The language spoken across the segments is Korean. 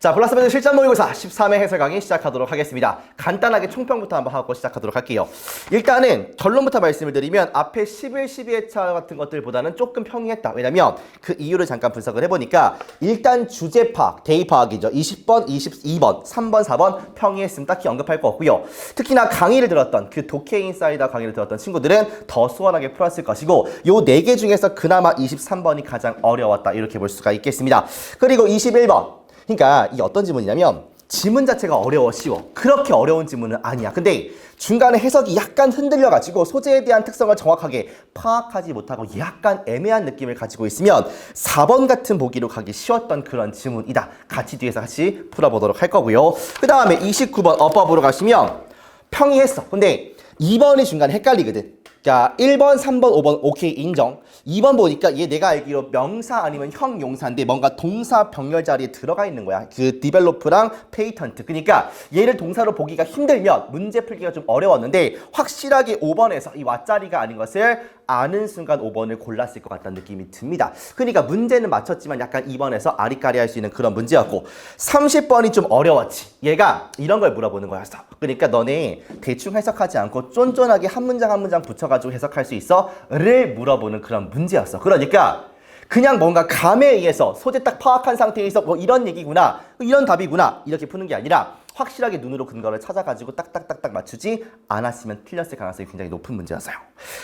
자, 플러스 밴드 실전 모의고사 13회 해설 강의 시작하도록 하겠습니다. 간단하게 총평부터 한번 하고 시작하도록 할게요. 일단은 결론부터 말씀을 드리면 앞에 11, 12회차 같은 것들보다는 조금 평이했다. 왜냐면 그 이유를 잠깐 분석을 해보니까 일단 주제 파악, 데이 파악이죠. 20번, 22번, 3번, 4번 평이했으면 딱히 언급할 거 없고요. 특히나 강의를 들었던 그 독해 인사이더 강의를 들었던 친구들은 더 수월하게 풀었을 것이고 요 4개 중에서 그나마 23번이 가장 어려웠다. 이렇게 볼 수가 있겠습니다. 그리고 21번. 그러니까 이게 어떤 지문이냐면 지문 자체가 어려워 쉬워. 그렇게 어려운 지문은 아니야. 근데 중간에 해석이 약간 흔들려가지고 소재에 대한 특성을 정확하게 파악하지 못하고 약간 애매한 느낌을 가지고 있으면 4번 같은 보기로 가기 쉬웠던 그런 지문이다. 같이 풀어보도록 할 거고요. 그 다음에 29번 어법으로 가시면 평이했어. 근데 2번이 중간에 헷갈리거든. 자, 1번, 3번, 5번 오케이 인정. 2번 보니까 얘 내가 알기로 명사 아니면 형용사인데 뭔가 동사 병렬 자리에 들어가 있는 거야. 그 디벨로프랑 페이턴트. 그러니까 얘를 동사로 보기가 힘들면 문제 풀기가 좀 어려웠는데 확실하게 5번에서 이 왓자리가 아닌 것을 아는 순간 5번을 골랐을 것 같다는 느낌이 듭니다. 그러니까 문제는 맞췄지만 약간 2번에서 아리까리 할 수 있는 그런 문제였고 30번이 좀 어려웠지. 얘가 이런 걸 물어보는 거였어. 그러니까 너네 대충 해석하지 않고 쫀쫀하게 한 문장 한 문장 붙여가지고 해석할 수 있어? 를 물어보는 그런 문제였어. 그러니까 그냥 뭔가 감에 의해서 소재 딱 파악한 상태에서 뭐 이런 얘기구나, 이런 답이구나 이렇게 푸는 게 아니라 확실하게 눈으로 근거를 찾아가지고 딱딱딱딱 맞추지 않았으면 틀렸을 가능성이 굉장히 높은 문제였어요.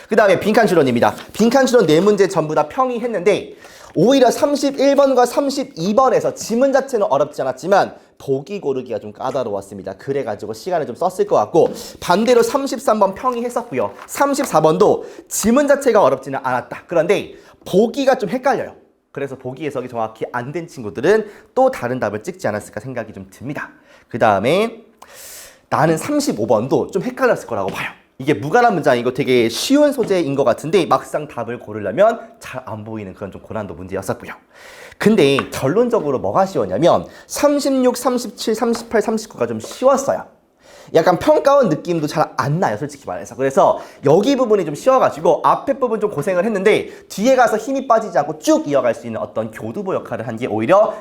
그 다음에 빈칸 추론입니다. 빈칸 추론 4문제 전부 다 평이했는데 오히려 31번과 32번에서 지문 자체는 어렵지 않았지만 보기 고르기가 좀 까다로웠습니다. 그래가지고 시간을 좀 썼을 것 같고 반대로 33번 평이했었고요. 34번도 지문 자체가 어렵지는 않았다. 그런데 보기가 좀 헷갈려요. 그래서 보기 해석이 정확히 안 된 친구들은 또 다른 답을 찍지 않았을까 생각이 좀 듭니다. 그 다음에 나는 35번도 좀 헷갈렸을 거라고 봐요. 이게 무관한 문장이고 되게 쉬운 소재인 것 같은데 막상 답을 고르려면 잘 안 보이는 그런 좀 고난도 문제였었고요. 근데 결론적으로 뭐가 쉬웠냐면 36, 37, 38, 39가 좀 쉬웠어요. 약간 평가원 느낌도 잘 안 나요, 솔직히 말해서. 그래서 여기 부분이 좀 쉬워가지고 앞에 부분 좀 고생을 했는데 뒤에 가서 힘이 빠지지 않고 쭉 이어갈 수 있는 어떤 교두보 역할을 한 게 오히려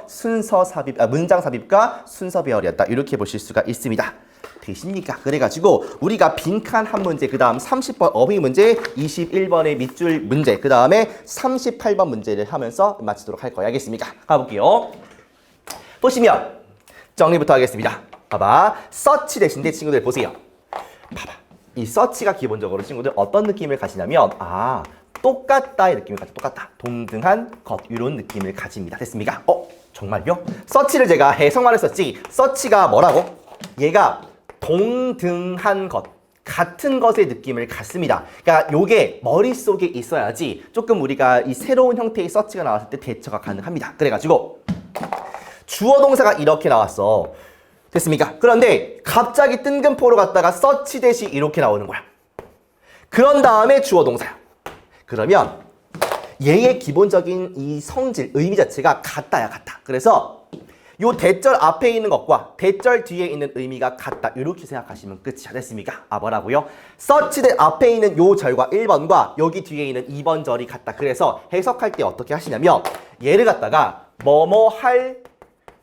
문장 삽입과 순서 배열이었다. 이렇게 보실 수가 있습니다. 되십니까? 그래가지고 우리가 빈칸 한 문제, 그 다음 30번 어휘 문제, 21번의 밑줄 문제, 그 다음에 38번 문제를 하면서 마치도록 할 거예요. 알겠습니까? 가볼게요. 보시면 정리부터 하겠습니다. 봐봐. 서치 대신에 친구들 보세요. 봐봐. 이 서치가 기본적으로 친구들 어떤 느낌을 가지냐면 똑같다의 느낌을 가져. 똑같다. 동등한 것 이런 느낌을 가집니다. 됐습니까? 정말요? 서치를 제가 해석만 했었지. 서치가 뭐라고? 얘가 동등한 것, 같은 것의 느낌을 갖습니다. 그러니까 요게 머릿속에 있어야지 조금 우리가 이 새로운 형태의 서치가 나왔을 때 대처가 가능합니다. 그래가지고 주어 동사가 이렇게 나왔어. 됐습니까? 그런데 갑자기 뜬금포로 갔다가 서치 대시 이렇게 나오는 거야. 그런 다음에 주어 동사야. 그러면 얘의 기본적인 이 성질, 의미 자체가 같다야, 같다. 그래서 요 대절 앞에 있는 것과 대절 뒤에 있는 의미가 같다. 이렇게 생각하시면 끝이야. 됐습니까? 뭐라고요? 서치된 앞에 있는 요 절과 1번과 여기 뒤에 있는 2번 절이 같다. 그래서 해석할 때 어떻게 하시냐면 얘를 갖다가 뭐뭐 할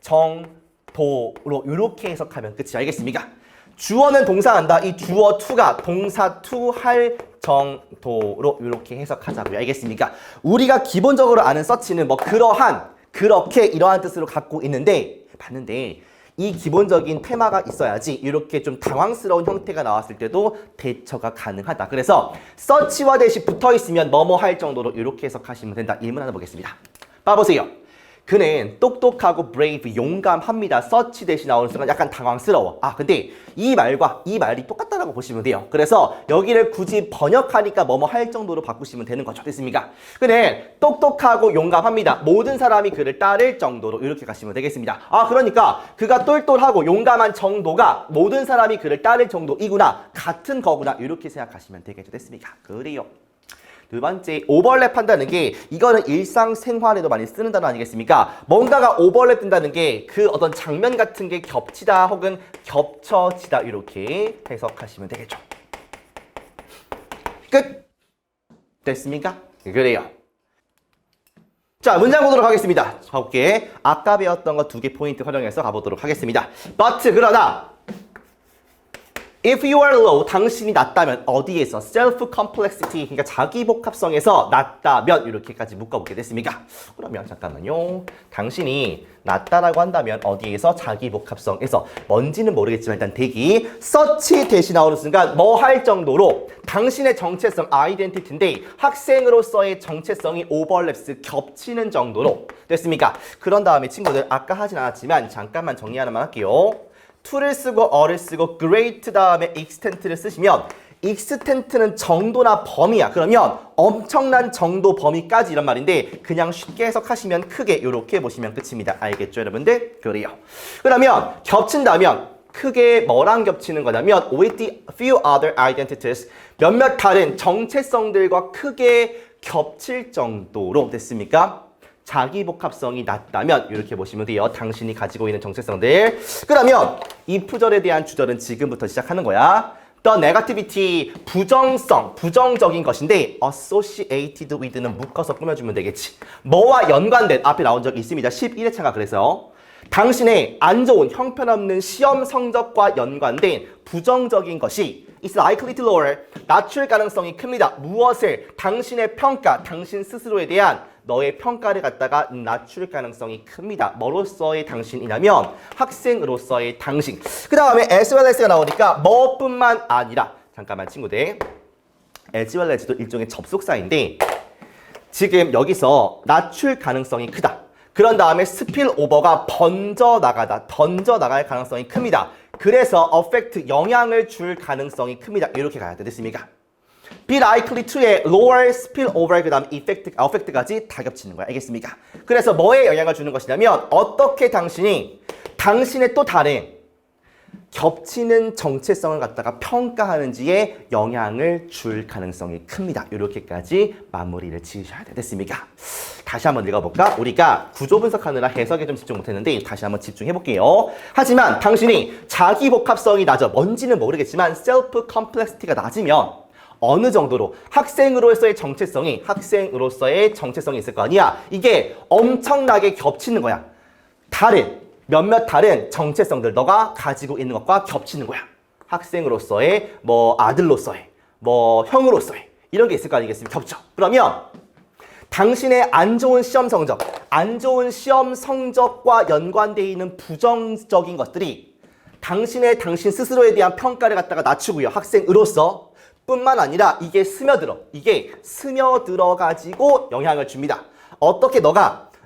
정도로 이렇게 해석하면 끝이야. 알겠습니까? 주어는 동사한다. 이 주어 투가 동사 투 할 정도로 이렇게 해석하자고요. 알겠습니까? 우리가 기본적으로 아는 서치는 뭐 그러한 그렇게 이러한 뜻으로 갖고 있는데 봤는데 이 기본적인 테마가 있어야지 이렇게 좀 당황스러운 형태가 나왔을 때도 대처가 가능하다. 그래서 서치와 대시 붙어 있으면 뭐뭐 할 정도로 이렇게 해석하시면 된다. 일문 하나 보겠습니다. 봐보세요. 그는 똑똑하고 brave, 용감합니다. 서치 대시 나오는 순간 약간 당황스러워. 근데 이 말과 이 말이 똑같다라고 보시면 돼요. 그래서 여기를 굳이 번역하니까 뭐뭐 할 정도로 바꾸시면 되는 거죠. 됐습니까? 그는 똑똑하고 용감합니다. 모든 사람이 그를 따를 정도로 이렇게 가시면 되겠습니다. 그러니까 그가 똘똘하고 용감한 정도가 모든 사람이 그를 따를 정도이구나. 같은 거구나. 이렇게 생각하시면 되겠죠. 됐습니까? 그래요. 두 번째, 오버랩 한다는 게 이거는 일상생활에도 많이 쓰는 단어 아니겠습니까? 뭔가가 오버랩 된다는 게 그 어떤 장면 같은 게 겹치다 혹은 겹쳐지다 이렇게 해석하시면 되겠죠. 끝! 됐습니까? 그래요. 자, 문장 보도록 하겠습니다. 가볼게. 아까 배웠던 거 2개 포인트 활용해서 가보도록 하겠습니다. But 그러나 if you are low, 당신이 낮다면 어디에서? self-complexity, 그러니까 자기복합성에서 낮다면 이렇게까지 묶어보게 됐습니까? 그러면 잠깐만요. 당신이 낮다라고 한다면 어디에서? 자기복합성에서. 뭔지는 모르겠지만 일단 대기. such 대시 나오는 순간 뭐 할 정도로 당신의 정체성, 아이덴티티인데 학생으로서의 정체성이 오버랩스, 겹치는 정도로 됐습니까? 그런 다음에 친구들 아까 하진 않았지만 잠깐만 정리 하나만 할게요. to를 쓰고 어를 쓰고 great 다음에 extent를 쓰시면 extent는 정도나 범위야. 그러면 엄청난 정도 범위까지 이런 말인데 그냥 쉽게 해석하시면 크게 이렇게 보시면 끝입니다. 알겠죠 여러분들? 그래요. 그러면 겹친다면 크게 뭐랑 겹치는 거냐면 with the few other identities 몇몇 다른 정체성들과 크게 겹칠 정도로 됐습니까? 자기복합성이 낮다면 이렇게 보시면 돼요. 당신이 가지고 있는 정체성들. 그러면 이 부절에 대한 주절은 지금부터 시작하는 거야. The negativity, 부정성, 부정적인 것인데 associated with는 묶어서 꾸며주면 되겠지. 뭐와 연관된 앞에 나온 적이 있습니다. 11회차가 그래서 당신의 안 좋은 형편없는 시험 성적과 연관된 부정적인 것이 is likely to lower, 낮출 가능성이 큽니다. 무엇을? 당신의 평가, 당신 스스로에 대한 너의 평가를 갖다가 낮출 가능성이 큽니다. 뭐로서의 당신이냐면 학생으로서의 당신. 그 다음에 as well as가 나오니까 뭐뿐만 아니라 잠깐만 친구들 as well as도 일종의 접속사인데 지금 여기서 낮출 가능성이 크다. 그런 다음에 스필 오버가 번져 나갈 가능성이 큽니다. 그래서 affect, 영향을 줄 가능성이 큽니다. 이렇게 가야 돼. 됐습니까? be likely to의 lower, spill over, 그 다음 affect까지 다 겹치는 거야. 알겠습니까? 그래서 뭐에 영향을 주는 것이냐면 어떻게 당신이 당신의 또 다른 겹치는 정체성을 갖다가 평가하는지에 영향을 줄 가능성이 큽니다. 이렇게까지 마무리를 지으셔야 돼. 됐습니까? 다시 한번 읽어볼까? 우리가 구조 분석하느라 해석에 좀 집중 못했는데 다시 한번 집중해볼게요. 하지만 당신이 자기복합성이 낮아 뭔지는 모르겠지만 self complexity가 낮으면 어느 정도로 학생으로서의 정체성이 있을 거 아니야. 이게 엄청나게 겹치는 거야. 몇몇 다른 정체성들 너가 가지고 있는 것과 겹치는 거야. 학생으로서의 아들로서의 형으로서의 이런 게 있을 거 아니겠습니까? 겹쳐. 그러면 당신의 안 좋은 시험 성적과 연관되어 있는 부정적인 것들이 당신 스스로에 대한 평가를 갖다가 낮추고요. 학생으로서 뿐만 아니라 이게 스며들어 가지고 영향을 줍니다. 어떻게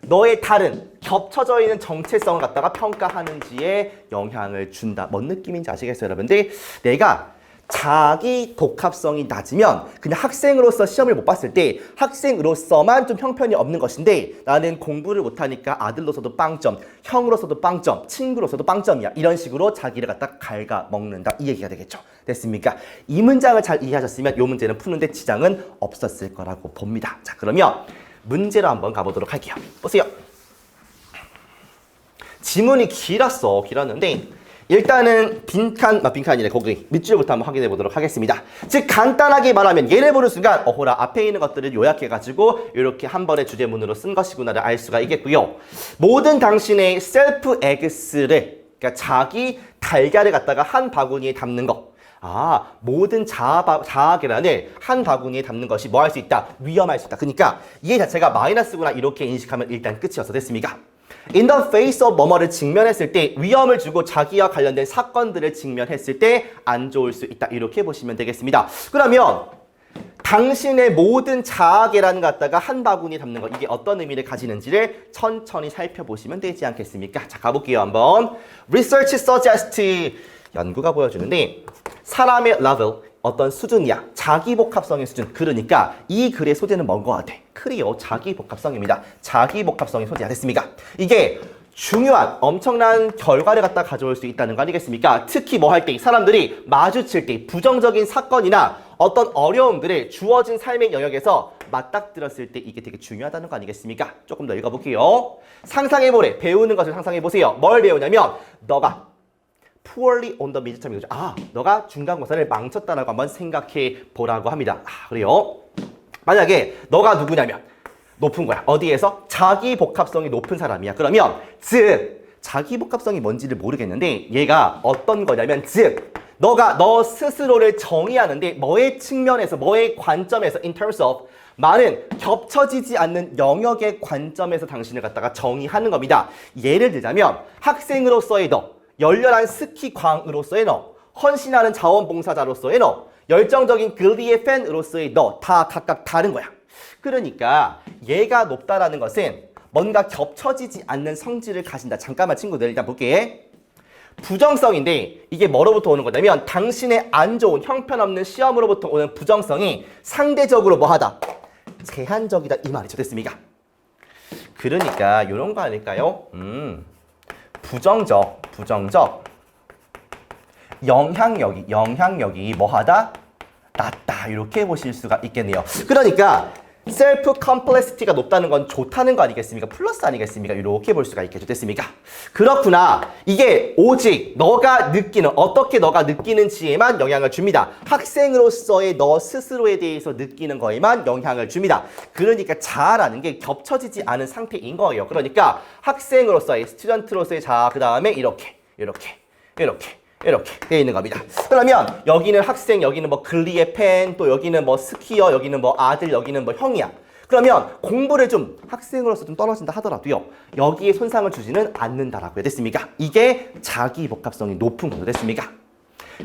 너의 다른 겹쳐져 있는 정체성을 갖다가 평가하는지에 영향을 준다. 뭔 느낌인지 아시겠어요, 여러분들? 내가 자기 복합성이 낮으면 그냥 학생으로서 시험을 못 봤을 때 학생으로서만 좀 형편이 없는 것인데 나는 공부를 못하니까 아들로서도 빵점, 형으로서도 빵점, 친구로서도 빵점이야. 이런 식으로 자기를 갖다 갉아먹는다. 이 얘기가 되겠죠. 됐습니까? 이 문장을 잘 이해하셨으면 이 문제는 푸는데 지장은 없었을 거라고 봅니다. 자, 그러면 문제로 한번 가보도록 할게요. 보세요. 지문이 길었는데 일단은 빈칸이래. 거기 밑줄부터 한번 확인해 보도록 하겠습니다. 즉 간단하게 말하면 얘를 보는 순간 어호라 앞에 있는 것들을 요약해가지고 이렇게 한 번의 주제문으로 쓴 것이구나를 알 수가 있겠고요. 모든 당신의 셀프 에그스를 그러니까 자기 달걀을 갖다가 한 바구니에 담는 거. 모든 자아 계란을 한 바구니에 담는 것이 뭐 할 수 있다? 위험할 수 있다. 그러니까 얘 자체가 마이너스구나 이렇게 인식하면 일단 끝이어서 됐습니까? In the face of 뭐뭐를 직면했을 때 위험을 주고 자기와 관련된 사건들을 직면했을 때 안 좋을 수 있다. 이렇게 보시면 되겠습니다. 그러면 당신의 모든 자아 계란 갖다가 한 바구니에 담는 것 이게 어떤 의미를 가지는지를 천천히 살펴보시면 되지 않겠습니까? 자, 가볼게요. 한번. Research suggests 연구가 보여주는데 사람의 level 어떤 수준이야. 자기복합성의 수준. 그러니까 이 글의 소재는 뭔 것 같아? 클리어 자기복합성입니다. 자기복합성의 소재가 됐습니까? 이게 중요한 엄청난 결과를 갖다 가져올 수 있다는 거 아니겠습니까? 특히 뭐 할 때 사람들이 마주칠 때 부정적인 사건이나 어떤 어려움들을 주어진 삶의 영역에서 맞닥뜨렸을 때 이게 되게 중요하다는 거 아니겠습니까? 조금 더 읽어볼게요. 상상해보래. 배우는 것을 상상해보세요. 뭘 배우냐면 너가 poorly on the midterm exam. 너가 중간고사를 망쳤다라고 한번 생각해 보라고 합니다. 그래요. 만약에 너가 누구냐면 높은 거야. 어디에서? 자기 복합성이 높은 사람이야. 그러면 즉 자기 복합성이 뭔지를 모르겠는데 얘가 어떤 거냐면 즉 너가 너 스스로를 정의하는데 뭐의 측면에서 뭐의 관점에서 in terms of 많은 겹쳐지지 않는 영역의 관점에서 당신을 갖다가 정의하는 겁니다. 예를 들자면 학생으로서의 너, 열렬한 스키광으로서의 너, 헌신하는 자원봉사자로서의 너, 열정적인 글리의 팬으로서의 너 다 각각 다른 거야. 그러니까 얘가 높다라는 것은 뭔가 겹쳐지지 않는 성질을 가진다. 잠깐만 친구들 일단 볼게. 부정성인데 이게 뭐로부터 오는 거냐면 당신의 안 좋은 형편없는 시험으로부터 오는 부정성이 상대적으로 뭐하다? 제한적이다 이 말이죠. 됐습니까? 그러니까 이런 거 아닐까요? 부정적 영향력이 뭐하다? 낮다 이렇게 보실 수가 있겠네요. 그러니까 셀프 컴플렉시티가 높다는 건 좋다는 거 아니겠습니까? 플러스 아니겠습니까? 이렇게 볼 수가 있겠죠. 됐습니까? 그렇구나. 이게 오직 너가 느끼는 어떻게 너가 느끼는지에만 영향을 줍니다. 학생으로서의 너 스스로에 대해서 느끼는 거에만 영향을 줍니다. 그러니까 자아라는 게 겹쳐지지 않은 상태인 거예요. 그러니까 학생으로서의 스튜던트로서의 자아 그 다음에 이렇게 되어 있는 겁니다. 그러면 여기는 학생, 여기는 뭐 글리의 팬, 또 여기는 뭐 스키어, 여기는 뭐 아들, 여기는 뭐 형이야. 그러면 공부를 좀 학생으로서 좀 떨어진다 하더라도요. 여기에 손상을 주지는 않는다라고요. 됐습니까? 이게 자기 복합성이 높은 거죠. 됐습니까?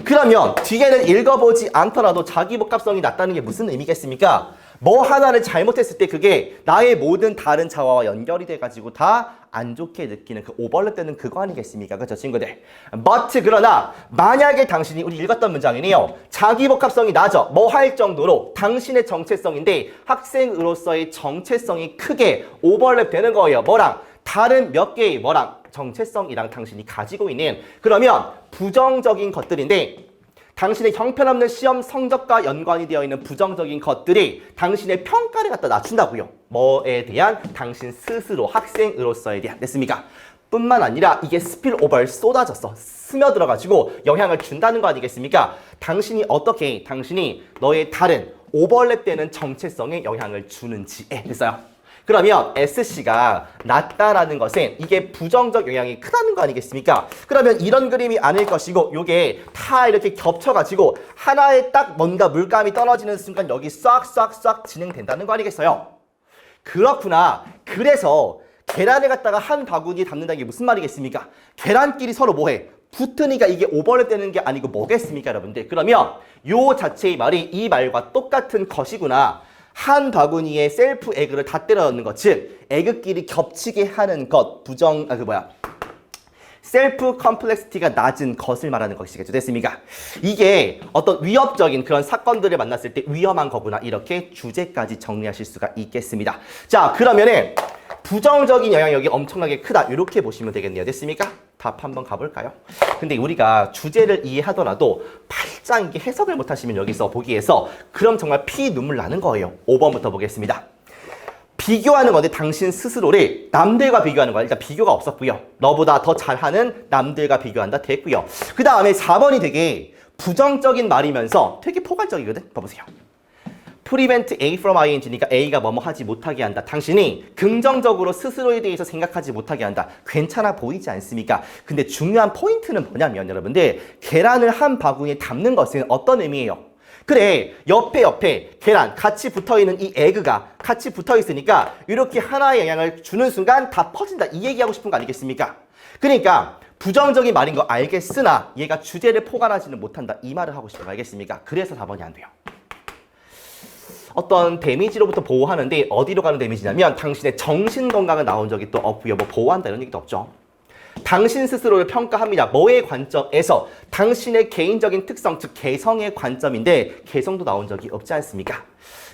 그러면 뒤에는 읽어보지 않더라도 자기 복합성이 낮다는 게 무슨 의미겠습니까? 뭐 하나를 잘못했을 때 그게 나의 모든 다른 자아와 연결이 돼가지고 다 안 좋게 느끼는 그 오버랩되는 그거 아니겠습니까? 그렇죠 친구들? But 그러나 만약에 당신이 우리 읽었던 문장이네요. 자기 복합성이 낮아 뭐 할 정도로 당신의 정체성인데 학생으로서의 정체성이 크게 오버랩되는 거예요. 뭐랑? 다른 몇 개의 뭐랑? 정체성이랑 당신이 가지고 있는 그러면 부정적인 것들인데 당신의 형편없는 시험 성적과 연관이 되어 있는 부정적인 것들이 당신의 평가를 갖다 낮춘다고요. 뭐에 대한? 당신 스스로 학생으로서에 대한. 됐습니까? 뿐만 아니라 이게 스필오버 쏟아졌어. 스며들어가지고 영향을 준다는 거 아니겠습니까? 당신이 어떻게 당신이 너의 다른 오버랩되는 정체성에 영향을 주는지에 됐어요. 그러면 SC가 낮다라는 것은 이게 부정적 영향이 크다는 거 아니겠습니까? 그러면 이런 그림이 아닐 것이고 요게 다 이렇게 겹쳐가지고 하나에 딱 뭔가 물감이 떨어지는 순간 여기 싹 진행된다는 거 아니겠어요? 그렇구나. 그래서 계란을 갖다가 한 바구니에 담는다는 게 무슨 말이겠습니까? 계란끼리 서로 뭐해? 붙으니까 이게 오버랩 되는 게 아니고 뭐겠습니까 여러분들? 그러면 요 자체의 말이 이 말과 똑같은 것이구나. 한 바구니에 셀프 에그를 다 때려 넣는 것, 즉 에그끼리 겹치게 하는 것, 셀프 컴플렉시티가 낮은 것을 말하는 것이겠죠. 됐습니까? 이게 어떤 위협적인 그런 사건들을 만났을 때 위험한 거구나. 이렇게 주제까지 정리하실 수가 있겠습니다. 자, 그러면은 부정적인 영향력이 엄청나게 크다. 이렇게 보시면 되겠네요. 됐습니까? 답 한번 가볼까요? 근데 우리가 주제를 이해하더라도 팔짱 이게 해석을 못하시면 여기서 보기에서 그럼 정말 피 눈물 나는 거예요. 5번부터 보겠습니다. 비교하는 건데 당신 스스로를 남들과 비교하는 거야. 일단 비교가 없었고요. 너보다 더 잘하는 남들과 비교한다. 됐고요. 그 다음에 4번이 되게 부정적인 말이면서 되게 포괄적이거든. 봐보세요. prevent A from ing니까 A가 뭐뭐 하지 못하게 한다. 당신이 긍정적으로 스스로에 대해서 생각하지 못하게 한다. 괜찮아 보이지 않습니까? 근데 중요한 포인트는 뭐냐면 여러분들 계란을 한 바구니에 담는 것은 어떤 의미예요? 그래 옆에 계란 같이 붙어있는 이 에그가 같이 붙어있으니까 이렇게 하나의 영향을 주는 순간 다 퍼진다. 이 얘기하고 싶은 거 아니겠습니까? 그러니까 부정적인 말인 거 알겠으나 얘가 주제를 포괄하지는 못한다. 이 말을 하고 싶은 거 알겠습니까? 그래서 4번이 안 돼요. 어떤 데미지로부터 보호하는데 어디로 가는 데미지냐면 당신의 정신건강은 나온 적이 또 없고요. 뭐 보호한다 이런 얘기도 없죠. 당신 스스로를 평가합니다. 뭐의 관점에서? 당신의 개인적인 특성, 즉 개성의 관점인데 개성도 나온 적이 없지 않습니까?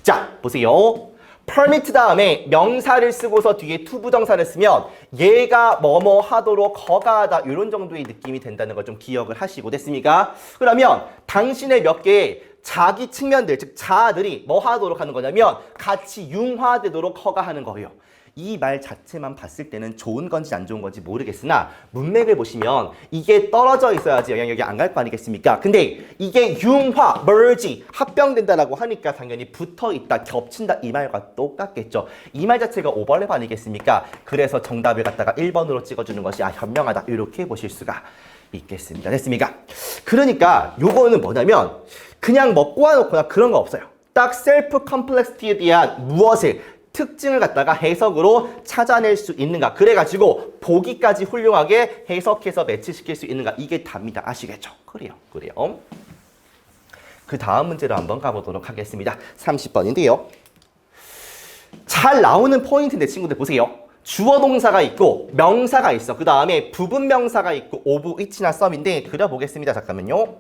자, 보세요. permit 다음에 명사를 쓰고서 뒤에 to 부정사를 쓰면 얘가 뭐뭐 하도록 허가하다 이런 정도의 느낌이 된다는 걸 좀 기억을 하시고 됐습니까? 그러면 당신의 몇 개의 자기 측면들, 즉 자아들이 뭐 하도록 하는 거냐면 같이 융화되도록 허가하는 거예요. 이 말 자체만 봤을 때는 좋은 건지 안 좋은 건지 모르겠으나 문맥을 보시면 이게 떨어져 있어야지 영향력이 안 갈 거 아니겠습니까? 근데 이게 융화, merge, 합병된다라고 하니까 당연히 붙어있다, 겹친다 이 말과 똑같겠죠. 이 말 자체가 오버랩 아니겠습니까? 그래서 정답을 갖다가 1번으로 찍어주는 것이 현명하다 이렇게 보실 수가 있겠습니다. 됐습니까? 그러니까 요거는 뭐냐면 그냥 뭐 꼬아놓거나 그런 거 없어요. 딱 셀프 컴플렉시티에 대한 무엇을 특징을 갖다가 해석으로 찾아낼 수 있는가. 그래가지고 보기까지 훌륭하게 해석해서 매치시킬 수 있는가. 이게 답니다. 아시겠죠? 그래요. 그 다음 문제로 한번 가보도록 하겠습니다. 30번인데요. 잘 나오는 포인트인데 친구들 보세요. 주어 동사가 있고 명사가 있어. 그 다음에 부분 명사가 있고 오브 위치나 썸인데 그려보겠습니다. 잠깐만요.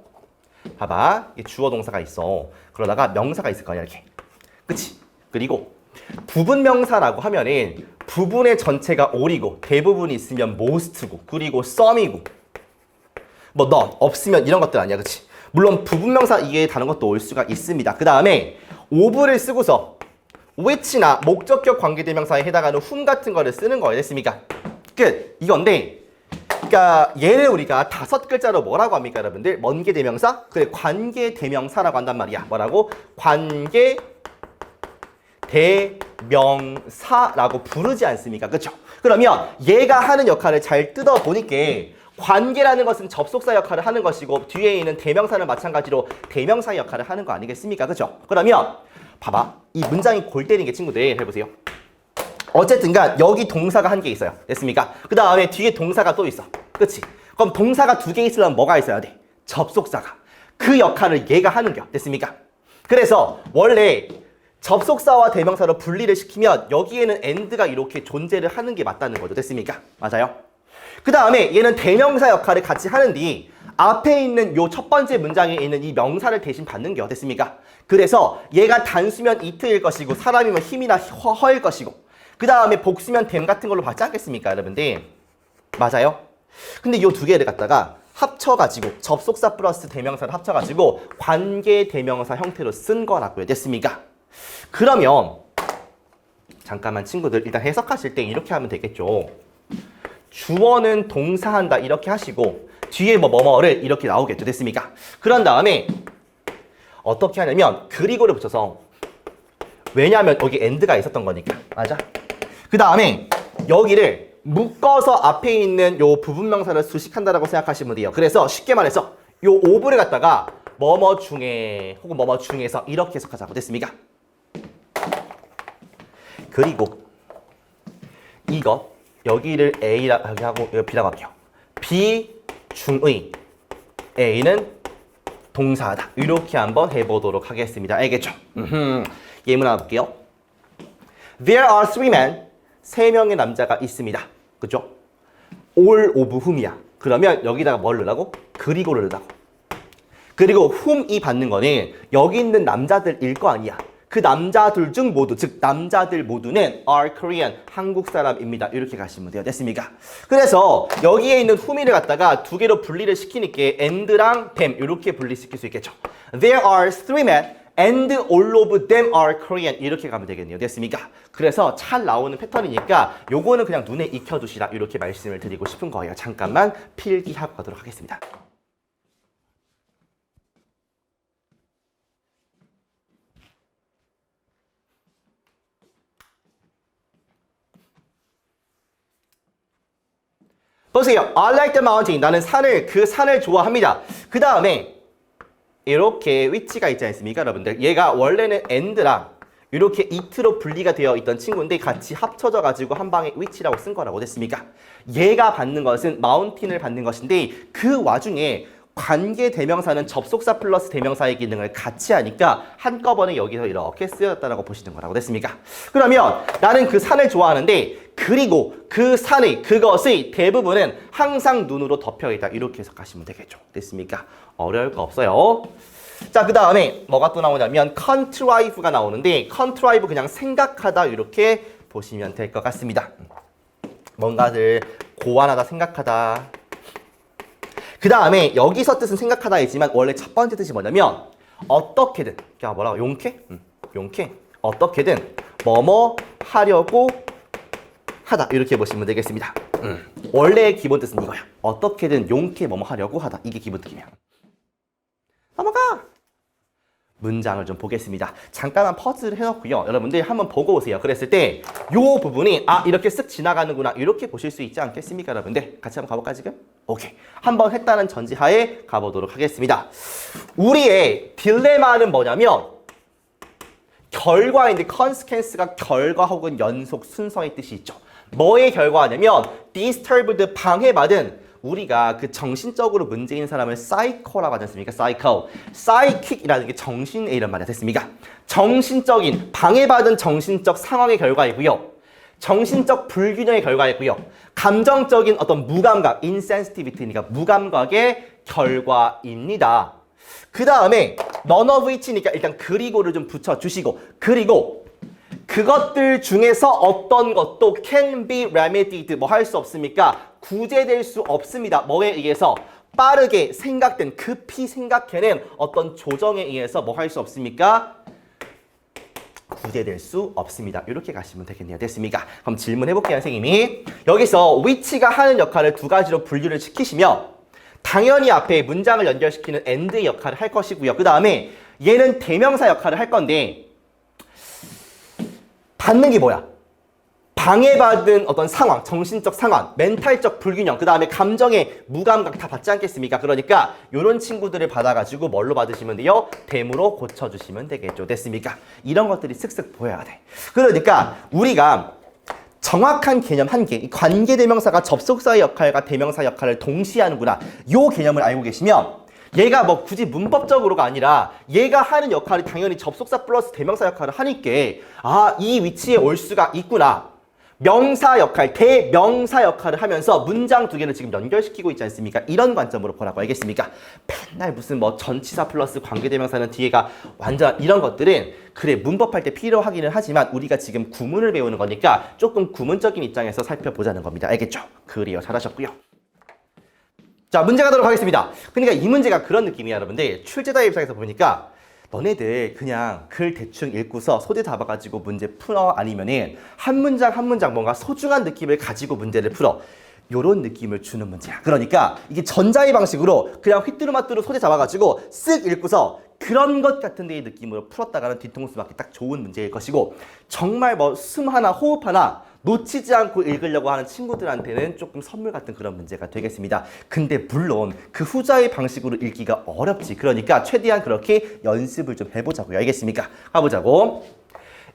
봐봐. 주어 동사가 있어. 그러다가 명사가 있을 거야 이렇게. 그치? 그리고 부분 명사라고 하면은 부분의 전체가 all이고 대부분이 있으면 most고 그리고 some이고 뭐 none 없으면 이런 것들 아니야. 그치? 물론 부분 명사 이게 다른 것도 올 수가 있습니다. 그 다음에 of를 쓰고서 which나 목적격 관계대명사에 해당하는 whom 같은 거를 쓰는 거예요. 됐습니까? 끝. 이건데 그러니까 얘를 우리가 5글자로 뭐라고 합니까 여러분들? 먼계대명사? 그래 관계대명사라고 한단 말이야. 뭐라고? 관계대명사라고 부르지 않습니까? 그렇죠? 그러면 얘가 하는 역할을 잘 뜯어보니까 관계라는 것은 접속사 역할을 하는 것이고 뒤에 있는 대명사는 마찬가지로 대명사 역할을 하는 거 아니겠습니까? 그렇죠? 그러면 봐봐. 이 문장이 골 때리는 게 친구들 해보세요. 어쨌든간 여기 동사가 한 개 있어요. 됐습니까? 그 다음에 뒤에 동사가 또 있어. 그치? 그럼 동사가 2개 있으려면 뭐가 있어야 돼? 접속사가. 그 역할을 얘가 하는겨. 됐습니까? 그래서 원래 접속사와 대명사로 분리를 시키면 여기에는 and가 이렇게 존재를 하는 게 맞다는 거죠. 됐습니까? 맞아요? 그 다음에 얘는 대명사 역할을 같이 하는데 앞에 있는 요 첫 번째 문장에 있는 이 명사를 대신 받는겨. 됐습니까? 그래서 얘가 단수면 it일 것이고 사람이면 힘이나 허일 것이고 그 다음에 복수면 댐 같은 걸로 받지 않겠습니까 여러분들? 맞아요? 근데 요 2개를 갖다가 합쳐가지고 접속사 플러스 대명사를 합쳐가지고 관계대명사 형태로 쓴 거라고요. 됐습니까? 그러면 잠깐만 친구들 일단 해석하실 때 이렇게 하면 되겠죠. 주어는 동사한다 이렇게 하시고 뒤에 뭐뭐를 이렇게 나오겠죠. 됐습니까? 그런 다음에 어떻게 하냐면 그리고를 붙여서 왜냐하면 여기 and가 있었던 거니까. 맞아? 그 다음에 여기를 묶어서 앞에 있는 요 부분명사를 수식한다라고 생각하시면 돼요. 그래서 쉽게 말해서 요 of를 갖다가 뭐뭐 중에 혹은 뭐뭐 중에서 이렇게 해석하자고. 됐습니까? 그리고 이거 여기를 A라고 하고 여기 B라고 할게요. B 중의 A는 동사다. 이렇게 한번 해보도록 하겠습니다. 알겠죠? 예문 하나 볼게요. There are 3 men. 3명의 남자가 있습니다. 그죠? all of whom이야. 그러면 여기다가 뭘 넣으라고? 그리고를 넣으라고. 그리고 whom이 받는 거는 여기 있는 남자들일 거 아니야. 그 남자들 중 모두, 즉 남자들 모두는 are Korean, 한국 사람입니다. 이렇게 가시면 돼요. 됐습니까? 그래서 여기에 있는 whom이를 갖다가 2개로 분리를 시키니까 and랑 them 이렇게 분리시킬 수 있겠죠. There are 3 men and all of them are Korean 이렇게 가면 되겠네요. 됐습니까? 그래서 잘 나오는 패턴이니까 요거는 그냥 눈에 익혀두시라 이렇게 말씀을 드리고 싶은 거예요. 잠깐만 필기하고 가도록 하겠습니다. 보세요. I like the mountain. 나는 그 산을 좋아합니다. 그 다음에 이렇게 위치가 있지 않습니까, 여러분들? 얘가 원래는 and랑 이렇게 it로 분리가 되어 있던 친구인데 같이 합쳐져 가지고 한 방에 위치라고 쓴 거라고. 됐습니까? 얘가 받는 것은 mountain을 받는 것인데 그 와중에 관계 대명사는 접속사 플러스 대명사의 기능을 같이 하니까 한꺼번에 여기서 이렇게 쓰였다라고 보시는 거라고. 됐습니까? 그러면 나는 그 산을 좋아하는데 그리고 그 산의 그것의 대부분은 항상 눈으로 덮여 있다. 이렇게 해석하시면 되겠죠. 됐습니까? 어려울 거 없어요. 자, 그 다음에 뭐가 또 나오냐면 contrive가 나오는데 contrive 그냥 생각하다 이렇게 보시면 될 것 같습니다. 뭔가를 고안하다, 생각하다. 그 다음에 여기서 뜻은 생각하다이지만 원래 첫 번째 뜻이 뭐냐면 어떻게든, 야 뭐라고? 용케? 용케? 어떻게든 뭐뭐 하려고 하다 이렇게 보시면 되겠습니다. 원래의 기본 뜻은 이거야. 어떻게든 용케 뭐뭐 하려고 하다. 이게 기본 뜻이야. 넘어가! 문장을 좀 보겠습니다. 잠깐만 퍼즐을 해놓고요. 여러분들 한번 보고 오세요. 그랬을 때 요 부분이 이렇게 쓱 지나가는구나 이렇게 보실 수 있지 않겠습니까? 여러분들 같이 한번 가볼까 지금? 오케이. 한번 했다는 전제하에 가보도록 하겠습니다. 우리의 딜레마는 뭐냐면 결과인데 consequence가 결과 혹은 연속 순서의 뜻이 있죠. 뭐의 결과냐면 disturbed 방해받은 우리가 그 정신적으로 문제인 사람을 psycho라고 하지 않습니까? psychic이라는 게 정신의 이런 말이 됐습니까? 정신적인 방해받은 정신적 상황의 결과이고요. 정신적 불균형의 결과이고요. 감정적인 어떤 무감각, insensitivity니까 무감각의 결과입니다. 그 다음에 none of which니까 일단 그리고를 좀 붙여주시고 그리고 그것들 중에서 어떤 것도 can be remedied 뭐 할 수 없습니까? 구제될 수 없습니다. 뭐에 의해서? 빠르게 생각된 급히 생각해낸 어떤 조정에 의해서 뭐 할 수 없습니까? 구제될 수 없습니다. 이렇게 가시면 되겠네요. 됐습니까? 그럼 질문해볼게요, 선생님이. 여기서 which가 하는 역할을 두 가지로 분류를 시키시면 당연히 앞에 문장을 연결시키는 and의 역할을 할 것이고요. 그 다음에 얘는 대명사 역할을 할 건데 받는 게 뭐야? 방해받은 어떤 상황, 정신적 상황, 멘탈적 불균형, 그 다음에 감정의 무감각 다 받지 않겠습니까? 그러니까 이런 친구들을 받아가지고 뭘로 받으시면 돼요? 댐으로 고쳐주시면 되겠죠. 됐습니까? 이런 것들이 슥슥 보여야 돼. 그러니까 우리가 정확한 개념 한 개, 관계대명사가 접속사의 역할과 대명사 역할을 동시에 하는구나. 요 개념을 알고 계시면 얘가 뭐 굳이 문법적으로가 아니라 얘가 하는 역할이 당연히 접속사 플러스 대명사 역할을 하니까 이 위치에 올 수가 있구나. 명사 역할, 대명사 역할을 하면서 문장 두 개를 지금 연결시키고 있지 않습니까? 이런 관점으로 보라고 알겠습니까? 맨날 무슨 뭐 전치사 플러스 관계대명사는 뒤에가 완전 이런 것들은 그래 문법할 때 필요하기는 하지만 우리가 지금 구문을 배우는 거니까 조금 구문적인 입장에서 살펴보자는 겁니다. 알겠죠? 그래요. 잘하셨고요. 자, 문제 가도록 하겠습니다. 그러니까 이 문제가 그런 느낌이야, 여러분들. 출제자의 입장에서 보니까 너네들 그냥 글 대충 읽고서 소재 잡아가지고 문제 풀어 아니면은 한 문장 한 문장 뭔가 소중한 느낌을 가지고 문제를 풀어. 요런 느낌을 주는 문제야. 그러니까 이게 전자의 방식으로 그냥 휘뚜루마뚜루 소재 잡아가지고 쓱 읽고서 그런 것 같은 데의 느낌으로 풀었다가는 뒤통수 맞기 딱 좋은 문제일 것이고 정말 뭐 숨 하나 호흡 하나 놓치지 않고 읽으려고 하는 친구들한테는 조금 선물 같은 그런 문제가 되겠습니다. 근데 물론 그 후자의 방식으로 읽기가 어렵지. 그러니까 최대한 그렇게 연습을 좀 해보자고요. 알겠습니까? 가보자고.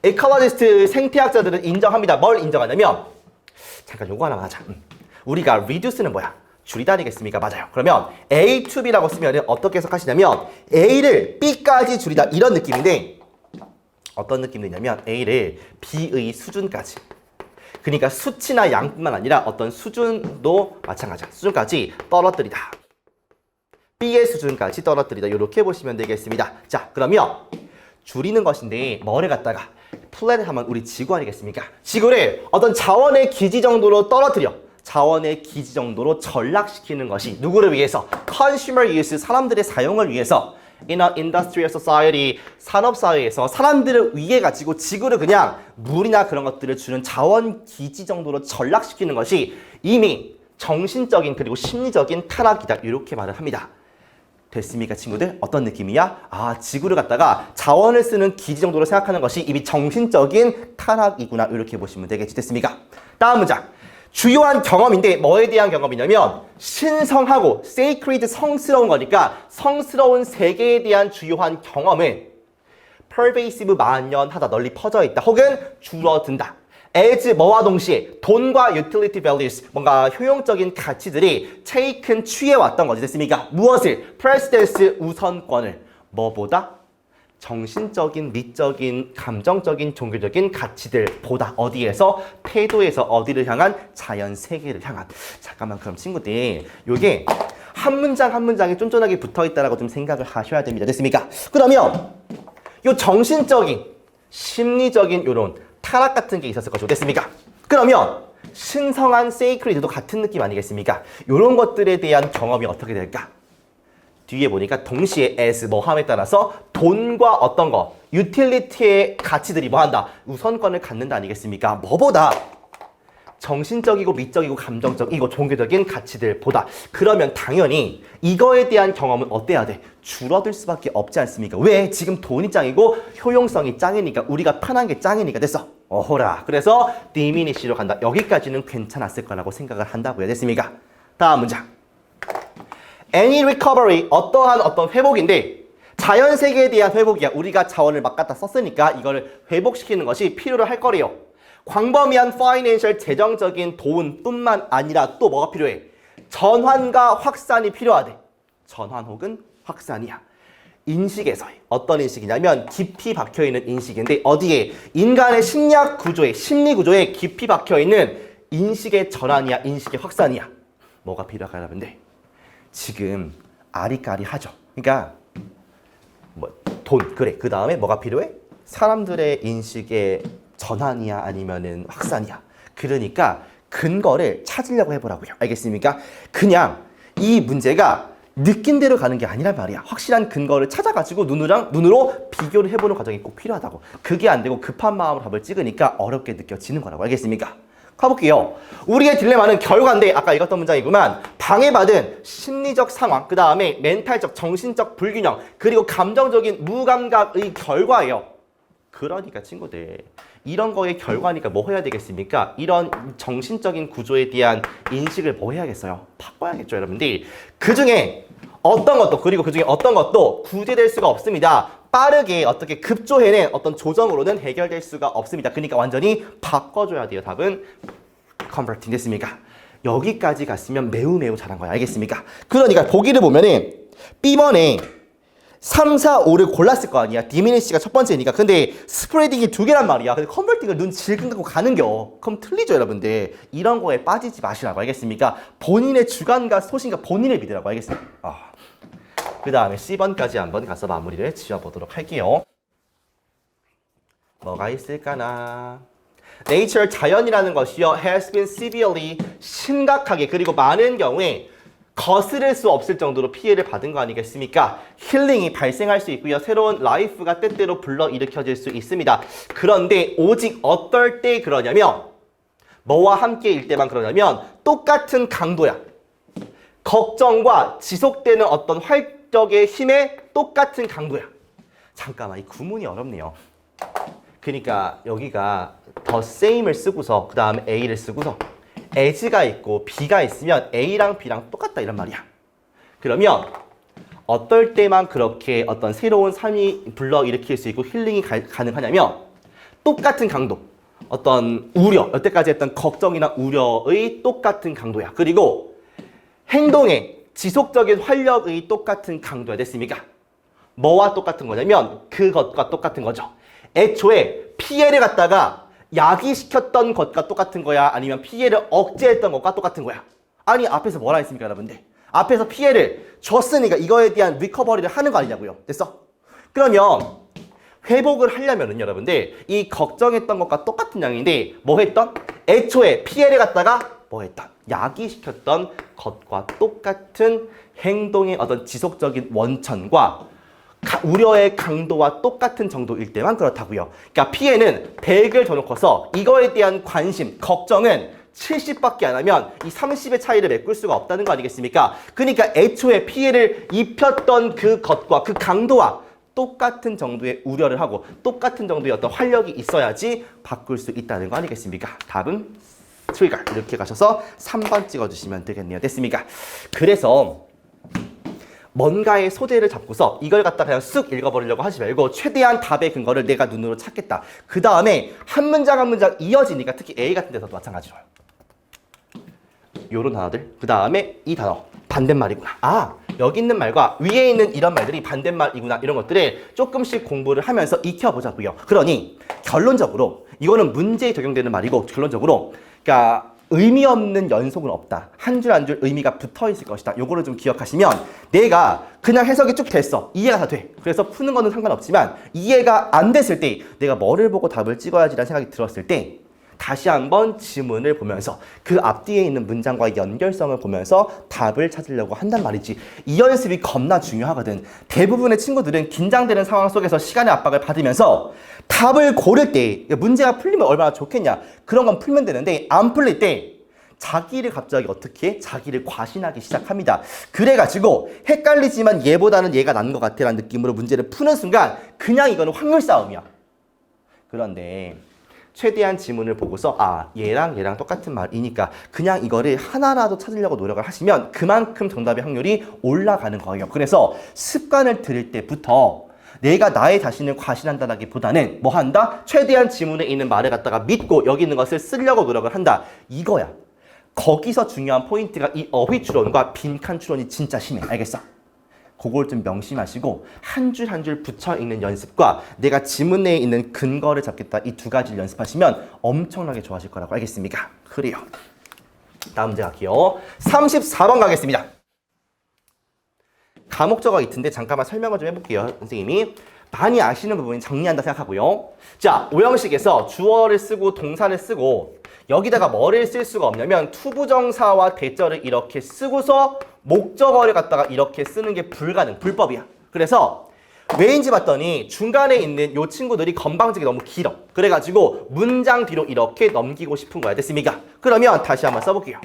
에컬로지스트 생태학자들은 인정합니다. 뭘 인정하냐면 잠깐 요거 하나만 하자. 우리가 reduce는 뭐야? 줄이다 아니겠습니까? 맞아요. 그러면 A to B라고 쓰면 어떻게 해석하시냐면 A를 B까지 줄이다 이런 느낌인데 어떤 느낌이냐면 A를 B의 수준까지 그러니까 수치나 양뿐만 아니라 어떤 수준도 마찬가지야. 수준까지 떨어뜨리다. B의 수준까지 떨어뜨리다. 이렇게 보시면 되겠습니다. 자, 그러면 줄이는 것인데 뭐를 갖다가 플랫 하면 우리 지구 아니겠습니까? 지구를 어떤 자원의 기지 정도로 떨어뜨려. 자원의 기지 정도로 전락시키는 것이 누구를 위해서? consumer use, 사람들의 사용을 위해서 in an industrial society, 산업사회에서 사람들을 위해 가지고 지구를 그냥 물이나 그런 것들을 주는 자원 기지 정도로 전락시키는 것이 이미 정신적인 그리고 심리적인 타락이다. 이렇게 말을 합니다. 됐습니까, 친구들? 어떤 느낌이야? 지구를 갖다가 자원을 쓰는 기지 정도로 생각하는 것이 이미 정신적인 타락이구나. 이렇게 보시면 되겠지. 됐습니까? 다음 문장. 주요한 경험인데 뭐에 대한 경험이냐면 신성하고 sacred 성스러운 거니까 성스러운 세계에 대한 주요한 경험은 pervasive 만연하다 널리 퍼져 있다 혹은 줄어든다. as 뭐와 동시에 돈과 utility values 뭔가 효용적인 가치들이 taken 취해왔던 거지. 됐습니까? 무엇을? precedence 우선권을 뭐보다? 정신적인, 미적인, 감정적인, 종교적인 가치들보다 어디에서? 태도에서 어디를 향한? 자연 세계를 향한. 잠깐만 그럼 친구들 요게 한 문장 한 문장이 쫀쫀하게 붙어있다라고 좀 생각을 하셔야 됩니다. 됐습니까? 그러면 요 정신적인, 심리적인 요런 타락 같은 게 있었을 거죠. 됐습니까? 그러면 신성한 세이크리드도 같은 느낌 아니겠습니까? 요런 것들에 대한 경험이 어떻게 될까? 뒤에 보니까 동시에 as 뭐함에 따라서 돈과 어떤 거 유틸리티의 가치들이 뭐한다? 우선권을 갖는다 아니겠습니까? 뭐보다 정신적이고 미적이고 감정적이고 종교적인 가치들보다. 그러면 당연히 이거에 대한 경험은 어때야 돼? 줄어들 수밖에 없지 않습니까? 왜? 지금 돈이 짱이고 효용성이 짱이니까, 우리가 편한 게 짱이니까. 됐어. 어호라. 그래서 디미니시로 간다. 여기까지는 괜찮았을 거라고 생각을 한다고요. 됐습니까? 다음 문장. Any recovery, 어떤 회복인데 자연 세계에 대한 회복이야. 우리가 자원을 막 갖다 썼으니까 이거를 회복시키는 것이 필요로 할 거래요. 광범위한 파이낸셜 재정적인 도움뿐만 아니라 또 뭐가 필요해? 전환과 확산이 필요하대. 전환 혹은 확산이야. 인식에서의 어떤 인식이냐면 깊이 박혀있는 인식인데 어디에? 인간의 심리학 구조에, 심리 구조에 깊이 박혀있는 인식의 전환이야, 인식의 확산이야. 뭐가 필요할까요, 여러분들? 지금 아리까리하죠. 그러니까 돈, 그래. 그 다음에 뭐가 필요해? 사람들의 인식의 전환이야 아니면은 확산이야. 그러니까 근거를 찾으려고 해보라고요. 알겠습니까? 그냥 이 문제가 느낀 대로 가는 게 아니란 말이야. 확실한 근거를 찾아가지고 눈으로 비교를 해보는 과정이 꼭 필요하다고. 그게 안 되고 급한 마음으로 답을 찍으니까 어렵게 느껴지는 거라고. 알겠습니까? 가볼게요. 우리의 딜레마는 결과인데 아까 읽었던 문장이구만. 방해받은 심리적 상황, 그 다음에 멘탈적, 정신적 불균형, 그리고 감정적인 무감각의 결과예요. 그러니까 친구들, 이런 거의 결과니까 뭐 해야 되겠습니까? 이런 정신적인 구조에 대한 인식을 뭐 해야겠어요? 바꿔야겠죠, 여러분들. 그중에 어떤 것도, 그리고 그중에 어떤 것도 구제될 수가 없습니다. 빠르게 어떻게 급조해낸 어떤 조정으로는 해결될 수가 없습니다. 그러니까 완전히 바꿔줘야 돼요. 답은 컨버팅 됐습니까? 여기까지 갔으면 매우 잘한 거야. 알겠습니까? 그러니까 보기를 보면은 B번에 3, 4, 5를 골랐을 거 아니야. 디미니시가 첫 번째니까. 근데 스프레딩이 두 개란 말이야. 근데 컨버팅을 눈 질끈 감고 가는겨. 그럼 틀리죠, 여러분들. 이런 거에 빠지지 마시라고. 알겠습니까? 본인의 주관과 소신과 본인을 믿으라고. 알겠습니까? 그 다음에 C번까지 한번 가서 마무리를 지어보도록 할게요. 뭐가 있을까나. Nature, 자연이라는 것이요, has been severely, 심각하게, 그리고 많은 경우에 거스를 수 없을 정도로 피해를 받은 거 아니겠습니까? 힐링이 발생할 수 있고요. 새로운 라이프가 때때로 불러일으켜질 수 있습니다. 그런데 오직 어떨 때 그러냐면, 뭐와 함께일 때만 그러냐면 똑같은 강도야. 걱정과 지속되는 어떤 활력의 힘의 똑같은 강도야. 잠깐만, 이 구문이 어렵네요. 그러니까 여기가 the same을 쓰고서 그 다음에 A를 쓰고서 as가 있고 B가 있으면 A랑 B랑 똑같다 이런 말이야. 그러면 어떨 때만 그렇게 어떤 새로운 삶이 불러일으킬 수 있고 힐링이 가능하냐면 똑같은 강도, 어떤 우려, 여태까지 했던 걱정이나 우려의 똑같은 강도야. 그리고 행동의 지속적인 활력의 똑같은 강도야. 됐습니까? 뭐와 똑같은 거냐면 그것과 똑같은 거죠. 애초에 피해를 갖다가 야기시켰던 것과 똑같은 거야? 아니면 피해를 억제했던 것과 똑같은 거야? 아니, 앞에서 뭐라 했습니까, 여러분들? 앞에서 피해를 줬으니까 이거에 대한 리커버리를 하는 거 아니냐고요. 됐어? 그러면 회복을 하려면은 여러분들 이 걱정했던 것과 똑같은 양인데 뭐 했던? 애초에 피해를 갖다가 뭐 했던? 야기시켰던 것과 똑같은 행동의 어떤 지속적인 원천과 우려의 강도와 똑같은 정도일 때만 그렇다고요. 그러니까 피해는 100을 줘놓고서 이거에 대한 관심, 걱정은 70밖에 안 하면 이 30의 차이를 메꿀 수가 없다는 거 아니겠습니까? 그러니까 애초에 피해를 입혔던 그 것과 그 강도와 똑같은 정도의 우려를 하고 똑같은 정도의 어떤 활력이 있어야지 바꿀 수 있다는 거 아니겠습니까? 답은 트리거 이렇게 가셔서 3번 찍어주시면 되겠네요. 됐습니까? 그래서 뭔가의 소재를 잡고서 이걸 갖다 그냥 쓱 읽어버리려고 하지 말고 최대한 답의 근거를 내가 눈으로 찾겠다. 그 다음에 한 문장 한 문장 이어지니까 특히 A 같은 데서도 마찬가지로 요런 단어들, 그 다음에 이 단어 반대말이구나. 아, 여기 있는 말과 위에 있는 이런 말들이 반대말이구나. 이런 것들을 조금씩 공부를 하면서 익혀보자고요. 그러니 결론적으로 이거는 문제에 적용되는 말이고 결론적으로 그러니까 의미 없는 연속은 없다. 한 줄 한 줄 의미가 붙어 있을 것이다. 요거를 좀 기억하시면 내가 그냥 해석이 쭉 됐어. 이해가 다 돼. 그래서 푸는 거는 상관없지만 이해가 안 됐을 때 내가 뭐를 보고 답을 찍어야지라는 생각이 들었을 때 다시 한번 지문을 보면서 그 앞뒤에 있는 문장과의 연결성을 보면서 답을 찾으려고 한단 말이지. 이 연습이 겁나 중요하거든. 대부분의 친구들은 긴장되는 상황 속에서 시간의 압박을 받으면서 답을 고를 때 문제가 풀리면 얼마나 좋겠냐. 그런 건 풀면 되는데 안 풀릴 때 자기를 갑자기 어떻게? 자기를 과신하기 시작합니다. 그래가지고 헷갈리지만 얘보다는 얘가 난 것 같아 라는 느낌으로 문제를 푸는 순간 그냥 이거는 확률 싸움이야. 그런데 최대한 지문을 보고서 얘랑 똑같은 말이니까 그냥 이거를 하나라도 찾으려고 노력을 하시면 그만큼 정답의 확률이 올라가는 거예요. 그래서 습관을 들일 때부터 내가 나의 자신을 과신한다기보다는 뭐 한다? 최대한 지문에 있는 말을 갖다가 믿고 여기 있는 것을 쓰려고 노력을 한다. 이거야. 거기서 중요한 포인트가 이 어휘 추론과 빈칸 추론이 진짜 심해. 알겠어? 그걸 좀 명심하시고 한 줄 한 줄 붙여 읽는 연습과 내가 지문 내에 있는 근거를 잡겠다. 이 두 가지를 연습하시면 엄청나게 좋아질 거라고. 알겠습니까? 그래요. 다음 문제 갈게요. 34번 가겠습니다. 가목적어 있던데 잠깐만 설명을 좀 해볼게요. 선생님이 많이 아시는 부분이 정리한다 생각하고요. 자, 오형식에서 주어를 쓰고 동사를 쓰고 여기다가 뭐를 쓸 수가 없냐면 투부정사와 대절을 이렇게 쓰고서 목적어를 갖다가 이렇게 쓰는 게 불법이야. 그래서 왜인지 봤더니 중간에 있는 요 친구들이 건방지게 너무 길어. 그래가지고 문장 뒤로 이렇게 넘기고 싶은 거야. 됐습니까? 그러면 다시 한번 써볼게요.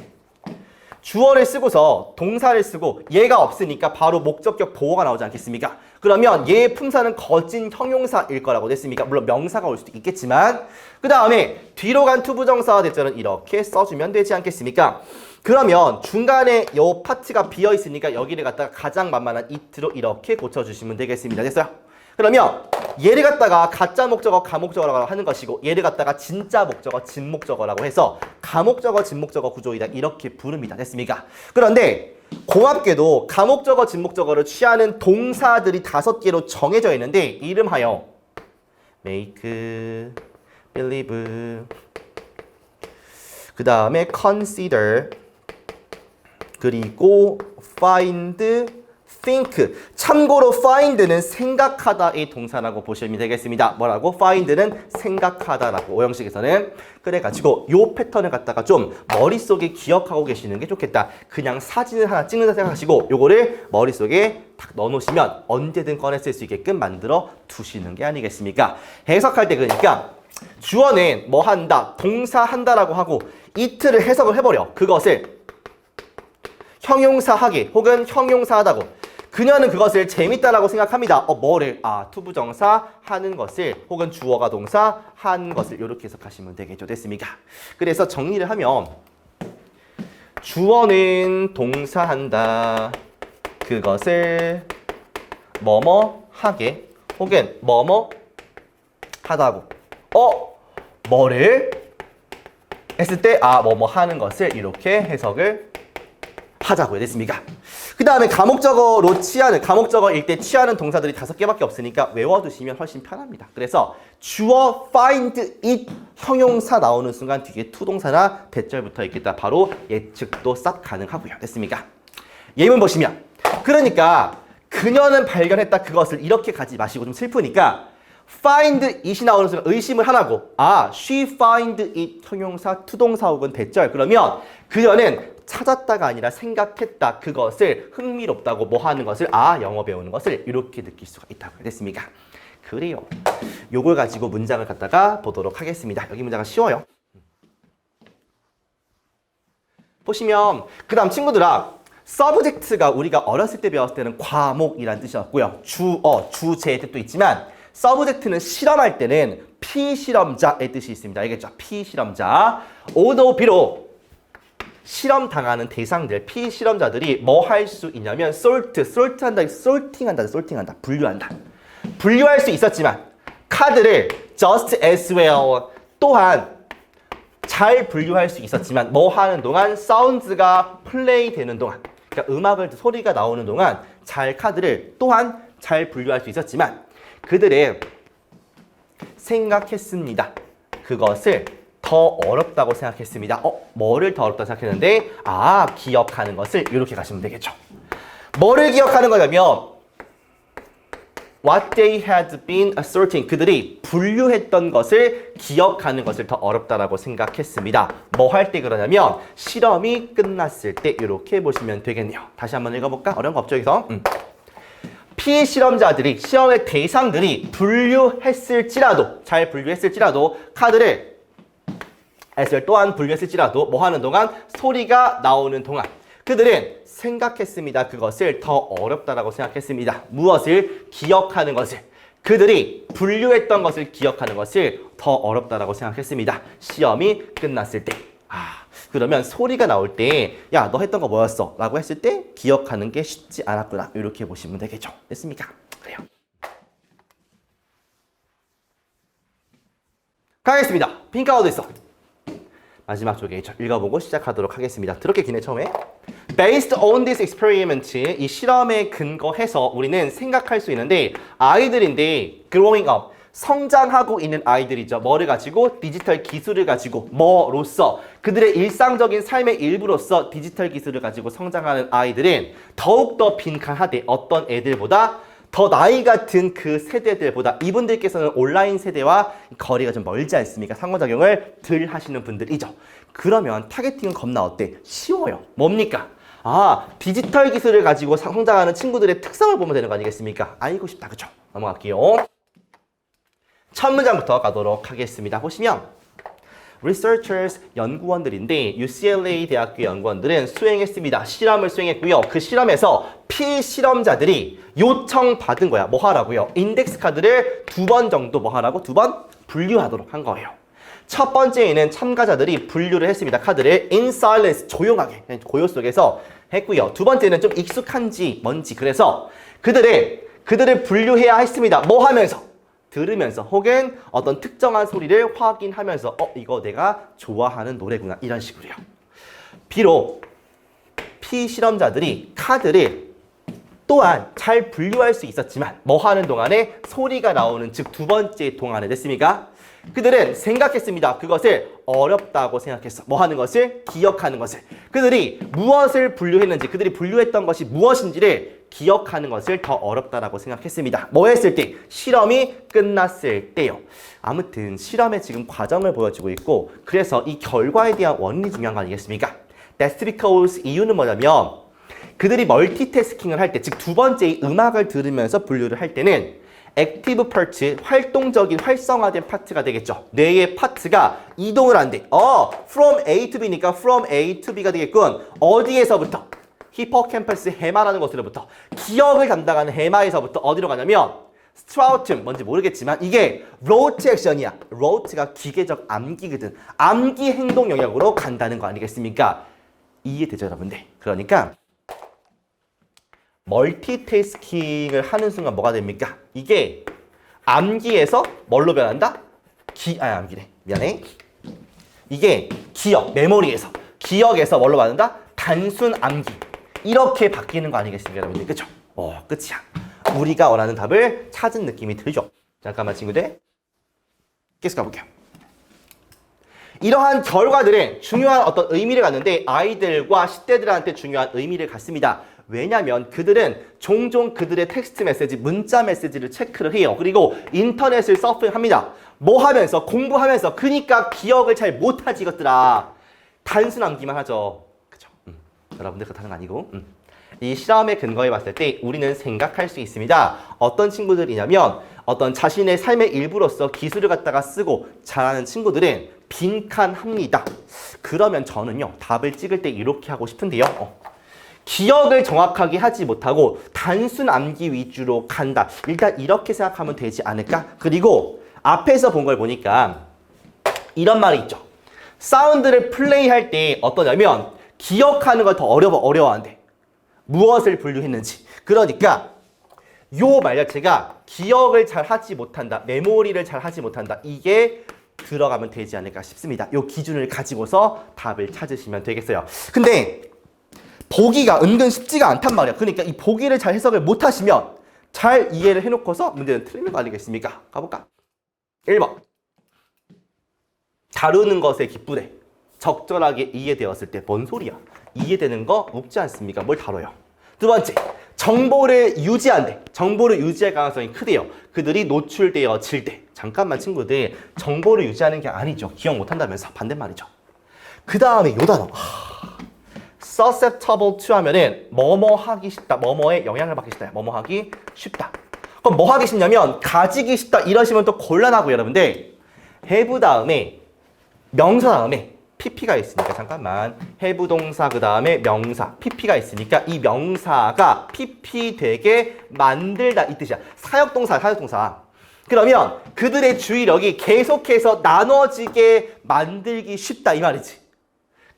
주어를 쓰고서 동사를 쓰고 얘가 없으니까 바로 목적격 보어가 나오지 않겠습니까? 그러면 얘의 품사는 거진 형용사일 거라고 됐습니까? 물론 명사가 올 수도 있겠지만 그 다음에 뒤로 간 투부정사와 대절은 이렇게 써주면 되지 않겠습니까? 그러면 중간에 요 파트가 비어있으니까 여기를 갖다가 가장 만만한 it로 이렇게 고쳐주시면 되겠습니다. 됐어요? 그러면 얘를 갖다가 가짜 목적어, 가목적어라고 하는 것이고 얘를 갖다가 진짜 목적어, 진목적어라고 해서 가목적어, 진목적어 구조이다 이렇게 부릅니다. 됐습니까? 그런데 공합계도 가목적어, 진목적어를 취하는 동사들이 5개로 정해져 있는데 이름하여 make, believe, 그 다음에 consider, 그리고 find, think. 참고로 find는 생각하다의 동사라고 보시면 되겠습니다. 뭐라고? find는 생각하다라고 오형식에서는. 그래가지고 요 패턴을 갖다가 좀 머릿속에 기억하고 계시는 게 좋겠다. 그냥 사진을 하나 찍는다 생각하시고 요거를 머릿속에 딱 넣어놓으시면 언제든 꺼내 쓸 수 있게끔 만들어 두시는 게 아니겠습니까? 해석할 때 그러니까 주어는 뭐 한다, 동사 한다라고 하고 it를 해석을 해버려. 그것을 형용사하기 혹은 형용사하다고. 그녀는 그것을 재밌다라고 생각합니다. 뭐를? 투부정사 하는 것을 혹은 주어가 동사 하는 것을 이렇게 해석하시면 되겠죠. 됐습니까? 그래서 정리를 하면 주어는 동사한다. 그것을 뭐뭐 하게 혹은 뭐뭐 하다고. 뭐를? 했을 때 뭐뭐 하는 것을 이렇게 해석을 하자고요. 됐습니까? 그 다음에 가목적어로 취하는, 가목적어일 때 취하는 동사들이 5개밖에 없으니까 외워두시면 훨씬 편합니다. 그래서 주어, find, it, 형용사 나오는 순간 뒤에 투동사나 대절 붙어 있겠다. 바로 예측도 싹 가능하고요. 됐습니까? 예문 보시면 그러니까 그녀는 발견했다 그것을 이렇게 가지 마시고 좀 슬프니까 find it이 나오는 순간 의심을 하라고. she find it 형용사, 투동사 혹은 대절. 그러면 그녀는 찾았다가 아니라 생각했다. 그것을 흥미롭다고 뭐 하는 것을 영어 배우는 것을 이렇게 느낄 수가 있다고. 됐습니까? 그래요. 요걸 가지고 문장을 갖다가 보도록 하겠습니다. 여기 문장은 쉬워요. 보시면 그 다음 친구들아 subject가 우리가 어렸을 때 배웠을 때는 과목이란 뜻이었고요. 주어, 주제의 뜻도 있지만 subject는 실험할 때는 피실험자의 뜻이 있습니다. 알겠죠? 피실험자. 오도 비록 실험당하는 대상들, 피실험자들이 뭐 할 수 있냐면 sort한다, sorting한다, 분류한다. 분류할 수 있었지만 카드를 just as well 또한 잘 분류할 수 있었지만 뭐 하는 동안 사운드가 플레이 되는 동안 그러니까 음악을 소리가 나오는 동안 잘 카드를 또한 잘 분류할 수 있었지만 그들은 생각했습니다. 그것을 더 어렵다고 생각했습니다. 뭐를 더 어렵다고 생각했는데 기억하는 것을 이렇게 가시면 되겠죠. 뭐를 기억하는 거냐면 what they had been asserting. 그들이 분류했던 것을 기억하는 것을 더 어렵다라고 생각했습니다. 뭐 할 때 그러냐면 실험이 끝났을 때 이렇게 보시면 되겠네요. 다시 한번 읽어볼까? 어려운 거 없죠, 여기서? 피실험자들이, 시험의 대상들이 분류했을지라도, 잘 분류했을지라도 카드를 S 또한 분류했을지라도 뭐 하는 동안? 소리가 나오는 동안 그들은 생각했습니다. 그것을 더 어렵다라고 생각했습니다. 무엇을? 기억하는 것을. 그들이 분류했던 것을 기억하는 것을 더 어렵다라고 생각했습니다. 시험이 끝났을 때. 그러면 소리가 나올 때 야, 너 했던 거 뭐였어? 라고 했을 때 기억하는 게 쉽지 않았구나. 이렇게 보시면 되겠죠. 됐습니까? 그래요. 가겠습니다. 핑크아웃 있어. 마지막 쪽에 읽어보고 시작하도록 하겠습니다. 그렇게 기네 처음에. Based on this experiment, 이 실험에 근거해서 우리는 생각할 수 있는데 아이들인데 growing up, 성장하고 있는 아이들이죠. 뭐를 가지고? 디지털 기술을 가지고 뭐로써? 그들의 일상적인 삶의 일부로서 디지털 기술을 가지고 성장하는 아이들은 더욱더 빈칸하되 어떤 애들보다 더 나이 같은 그 세대들보다 이분들께서는 온라인 세대와 거리가 좀 멀지 않습니까? 상호작용을 덜 하시는 분들이죠. 그러면 타겟팅은 겁나 어때? 쉬워요. 뭡니까? 디지털 기술을 가지고 성장하는 친구들의 특성을 보면 되는 거 아니겠습니까? 알고 싶다, 그쵸? 넘어갈게요. 첫 문장부터 가도록 하겠습니다. 보시면 researchers, 연구원들인데 UCLA 대학교 연구원들은 수행했습니다. 실험을 수행했고요. 그 실험에서 피실험자들이 요청받은 거야. 뭐 하라고요? 인덱스 카드를 2번 정도 뭐 하라고? 2번 분류하도록 한 거예요. 첫 번째에는 참가자들이 분류를 했습니다. 카드를 in silence, 조용하게, 고요 속에서 했고요. 두 번째는 좀 익숙한지 뭔지 그래서 그들을 분류해야 했습니다. 뭐 하면서? 들으면서 혹은 어떤 특정한 소리를 확인하면서 이거 내가 좋아하는 노래구나 이런 식으로요. 비록 피실험자들이 카드를 또한 잘 분류할 수 있었지만 뭐 하는 동안에 소리가 나오는 즉 두 번째 동안에 됐습니까? 그들은 생각했습니다. 그것을 어렵다고 생각했어. 뭐 하는 것을? 기억하는 것을. 그들이 무엇을 분류했는지, 그들이 분류했던 것이 무엇인지를 기억하는 것을 더 어렵다라고 생각했습니다. 뭐 했을 때? 실험이 끝났을 때요. 아무튼 실험의 지금 과정을 보여주고 있고 그래서 이 결과에 대한 원인이 중요한 거 아니겠습니까? That's because 이유는 뭐냐면 그들이 멀티태스킹을 할 때, 즉 두 번째 음악을 들으면서 분류를 할 때는 액티브 파트, 활동적인 활성화된 파트가 되겠죠. 뇌의 파트가 이동을 안 돼. from A to B니까 from A to B가 되겠군. 어디에서부터? 히포캠퍼스 해마라는 곳으로부터. 기억을 담당하는 해마에서부터 어디로 가냐면 스트라우툼, 뭔지 모르겠지만 이게 로트 액션이야. 로트가 기계적 암기거든. 암기 행동 영역으로 간다는 거 아니겠습니까? 이해되죠, 여러분들? 그러니까 멀티태스킹을 하는 순간 뭐가 됩니까? 이게 암기에서 뭘로 변한다? 암기래. 미안해. 이게 기억, 메모리에서. 기억에서 뭘로 변한다? 단순 암기. 이렇게 바뀌는 거 아니겠습니까, 여러분들? 그쵸? 끝이야. 우리가 원하는 답을 찾은 느낌이 들죠? 잠깐만, 친구들. 계속 가볼게요. 이러한 결과들은 중요한 어떤 의미를 갖는데 아이들과 10대들한테 중요한 의미를 갖습니다. 왜냐하면 그들은 종종 그들의 텍스트 메시지, 문자 메시지를 체크를 해요. 그리고 인터넷을 서핑합니다. 뭐 하면서? 공부하면서. 그러니까 기억을 잘 못하지 이것들아. 단순 암기만 하죠. 그쵸? 여러분들 그렇다는 거 아니고. 이 실험의 근거에 봤을 때 우리는 생각할 수 있습니다. 어떤 친구들이냐면 어떤 자신의 삶의 일부로서 기술을 갖다가 쓰고 잘하는 친구들은 빈칸합니다. 그러면 저는요, 답을 찍을 때 이렇게 하고 싶은데요. 기억을 정확하게 하지 못하고 단순 암기 위주로 간다. 일단 이렇게 생각하면 되지 않을까? 그리고 앞에서 본 걸 보니까 이런 말이 있죠. 사운드를 플레이할 때 어떠냐면 기억하는 걸 더 어려워한대. 무엇을 분류했는지. 그러니까 요 말 자체가 기억을 잘 하지 못한다. 메모리를 잘 하지 못한다. 이게 들어가면 되지 않을까 싶습니다. 요 기준을 가지고서 답을 찾으시면 되겠어요. 근데 보기가 은근 쉽지가 않단 말이야. 그러니까 이 보기를 잘 해석을 못하시면 잘 이해를 해놓고서 문제는 틀리는 거 아니겠습니까? 가볼까? 1번. 다루는 것에 기쁘대. 적절하게 이해되었을 때 뭔 소리야? 이해되는 거 없지 않습니까? 뭘 다뤄요? 두 번째. 정보를 유지한대. 정보를 유지할 가능성이 크대요. 그들이 노출되어질 때. 잠깐만 친구들, 정보를 유지하는 게 아니죠. 기억 못한다면서 반대말이죠. 그 다음에 요 단어. susceptible to 하면은 뭐뭐 하기 쉽다. 뭐뭐에 영향을 받기 쉽다. 뭐뭐 하기 쉽다. 그럼 뭐 하기 쉽냐면 가지기 쉽다 이러시면 또 곤란하고 여러분들 have 다음에 명사 다음에 pp가 있으니까 잠깐만 have 동사 그 다음에 명사 pp가 있으니까 이 명사가 pp 되게 만들다 이 뜻이야. 사역동사 사역동사. 그러면 그들의 주의력이 계속해서 나눠지게 만들기 쉽다 이 말이지.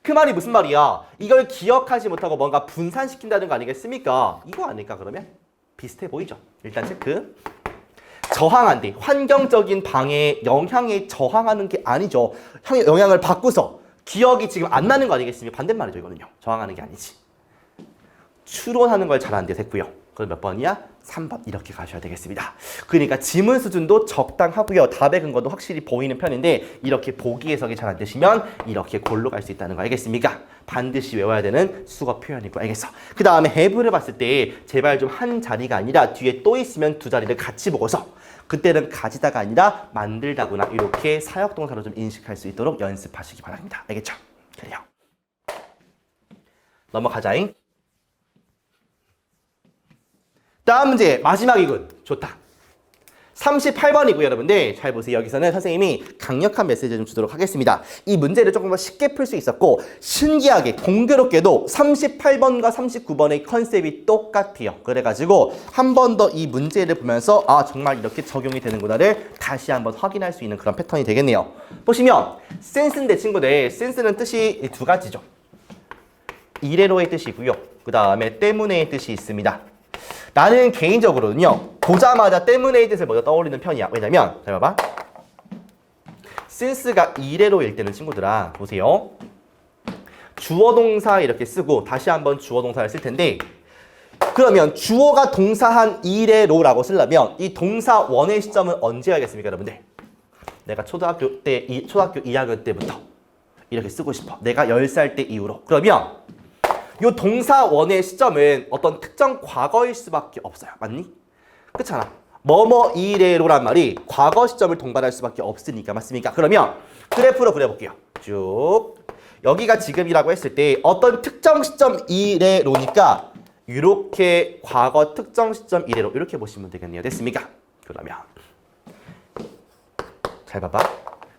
그 말이 무슨 말이야? 이걸 기억하지 못하고 뭔가 분산시킨다는 거 아니겠습니까? 이거 아닐까 그러면? 비슷해 보이죠? 일단 체크. 저항한대. 환경적인 방해에 영향에 저항하는 게 아니죠. 영향을 받고서 기억이 지금 안 나는 거 아니겠습니까? 반대말이죠 이거는요. 저항하는 게 아니지. 추론하는 걸 잘하는데 됐고요. 그럼 몇 번이야? 3번 이렇게 가셔야 되겠습니다. 그러니까 지문 수준도 적당하고요. 답의 근거도 확실히 보이는 편인데 이렇게 보기 해석이 잘 안 되시면 이렇게 골로 갈 수 있다는 거 알겠습니까? 반드시 외워야 되는 수거 표현이고 알겠어. 그 다음에 have를 봤을 때 제발 좀 한 자리가 아니라 뒤에 또 있으면 두 자리를 같이 보고서 그때는 가지다가 아니라 만들다구나 이렇게 사역동사로 좀 인식할 수 있도록 연습하시기 바랍니다. 알겠죠? 그래요. 넘어가자잉. 다음 문제 마지막이군. 좋다. 38번이고요 여러분들 잘 보세요. 여기서는 선생님이 강력한 메시지를 좀 주도록 하겠습니다. 이 문제를 조금 더 쉽게 풀 수 있었고 신기하게 공교롭게도 38번과 39번의 컨셉이 똑같아요. 그래가지고 한 번 더 이 문제를 보면서 아 정말 이렇게 적용이 되는구나를 다시 한번 확인할 수 있는 그런 패턴이 되겠네요. 보시면 since인데 친구들 since는 뜻이 두 가지죠. 이래로의 뜻이고요. 그 다음에 때문에의 뜻이 있습니다. 나는 개인적으로는요. 보자마자 때문에의 뜻을 먼저 떠올리는 편이야. 왜냐면 잘 봐봐. since가 이래로일 때는 친구들아 보세요. 주어 동사 이렇게 쓰고 다시 한번 주어 동사를 쓸 텐데 그러면 주어가 동사한 이래로라고 쓰려면 이 동사 원의 시점은 언제 알겠습니까 여러분들? 내가 초등학교 2학년 때부터 이렇게 쓰고 싶어. 내가 10살 때 이후로. 그러면 이 동사 원의 시점은 어떤 특정 과거일 수밖에 없어요. 맞니? 그렇잖아. 뭐뭐 이래로란 말이 과거 시점을 동반할 수밖에 없으니까. 맞습니까? 그러면 그래프로 그려볼게요. 쭉. 여기가 지금이라고 했을 때 어떤 특정 시점 이래로니까 이렇게 과거 특정 시점 이래로 이렇게 보시면 되겠네요. 됐습니까? 그러면 잘 봐봐.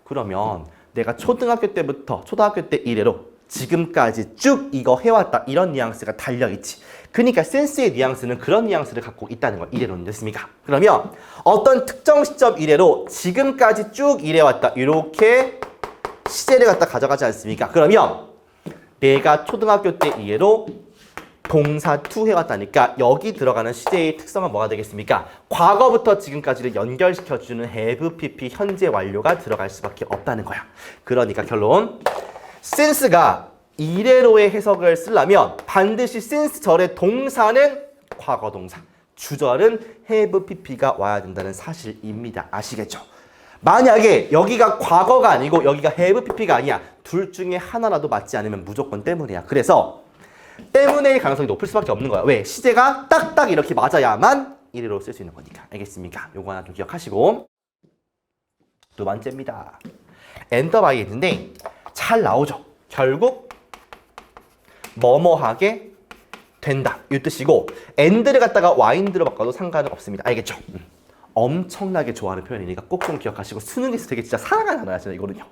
그러면 내가 초등학교 때 이래로 지금까지 쭉 이거 해왔다 이런 뉘앙스가 달려있지. 그러니까 센스의 뉘앙스는 그런 뉘앙스를 갖고 있다는 걸 이래로는 됐습니까? 그러면 어떤 특정 시점 이래로 지금까지 쭉 이래왔다 이렇게 시제를 갖다 가져가지 않습니까? 그러면 내가 초등학교 때 이래로 동사 to 해왔다니까 여기 들어가는 시제의 특성은 뭐가 되겠습니까? 과거부터 지금까지를 연결시켜주는 have, pp, 현재 완료가 들어갈 수밖에 없다는 거야. 그러니까 결론 since가 이래로의 해석을 쓰려면 반드시 since 절의 동사는 과거 동사, 주절은 have, pp가 와야 된다는 사실입니다. 아시겠죠? 만약에 여기가 과거가 아니고 여기가 have, pp가 아니야. 둘 중에 하나라도 맞지 않으면 무조건 때문이야. 그래서 때문의 가능성이 높을 수밖에 없는 거야. 왜? 시제가 딱딱 이렇게 맞아야만 이래로 쓸 수 있는 거니까. 알겠습니까? 요거 하나 좀 기억하시고 두 번째입니다. 엔더 바이 엔드인데 잘 나오죠. 결국 뭐뭐하게 된다 이 뜻이고 and를 갖다가 wind로 바꿔도 상관은 없습니다. 알겠죠? 엄청나게 좋아하는 표현이니까 꼭 좀 기억하시고 수능에서 되게 진짜 사랑하는 단어야 진짜 이거는요.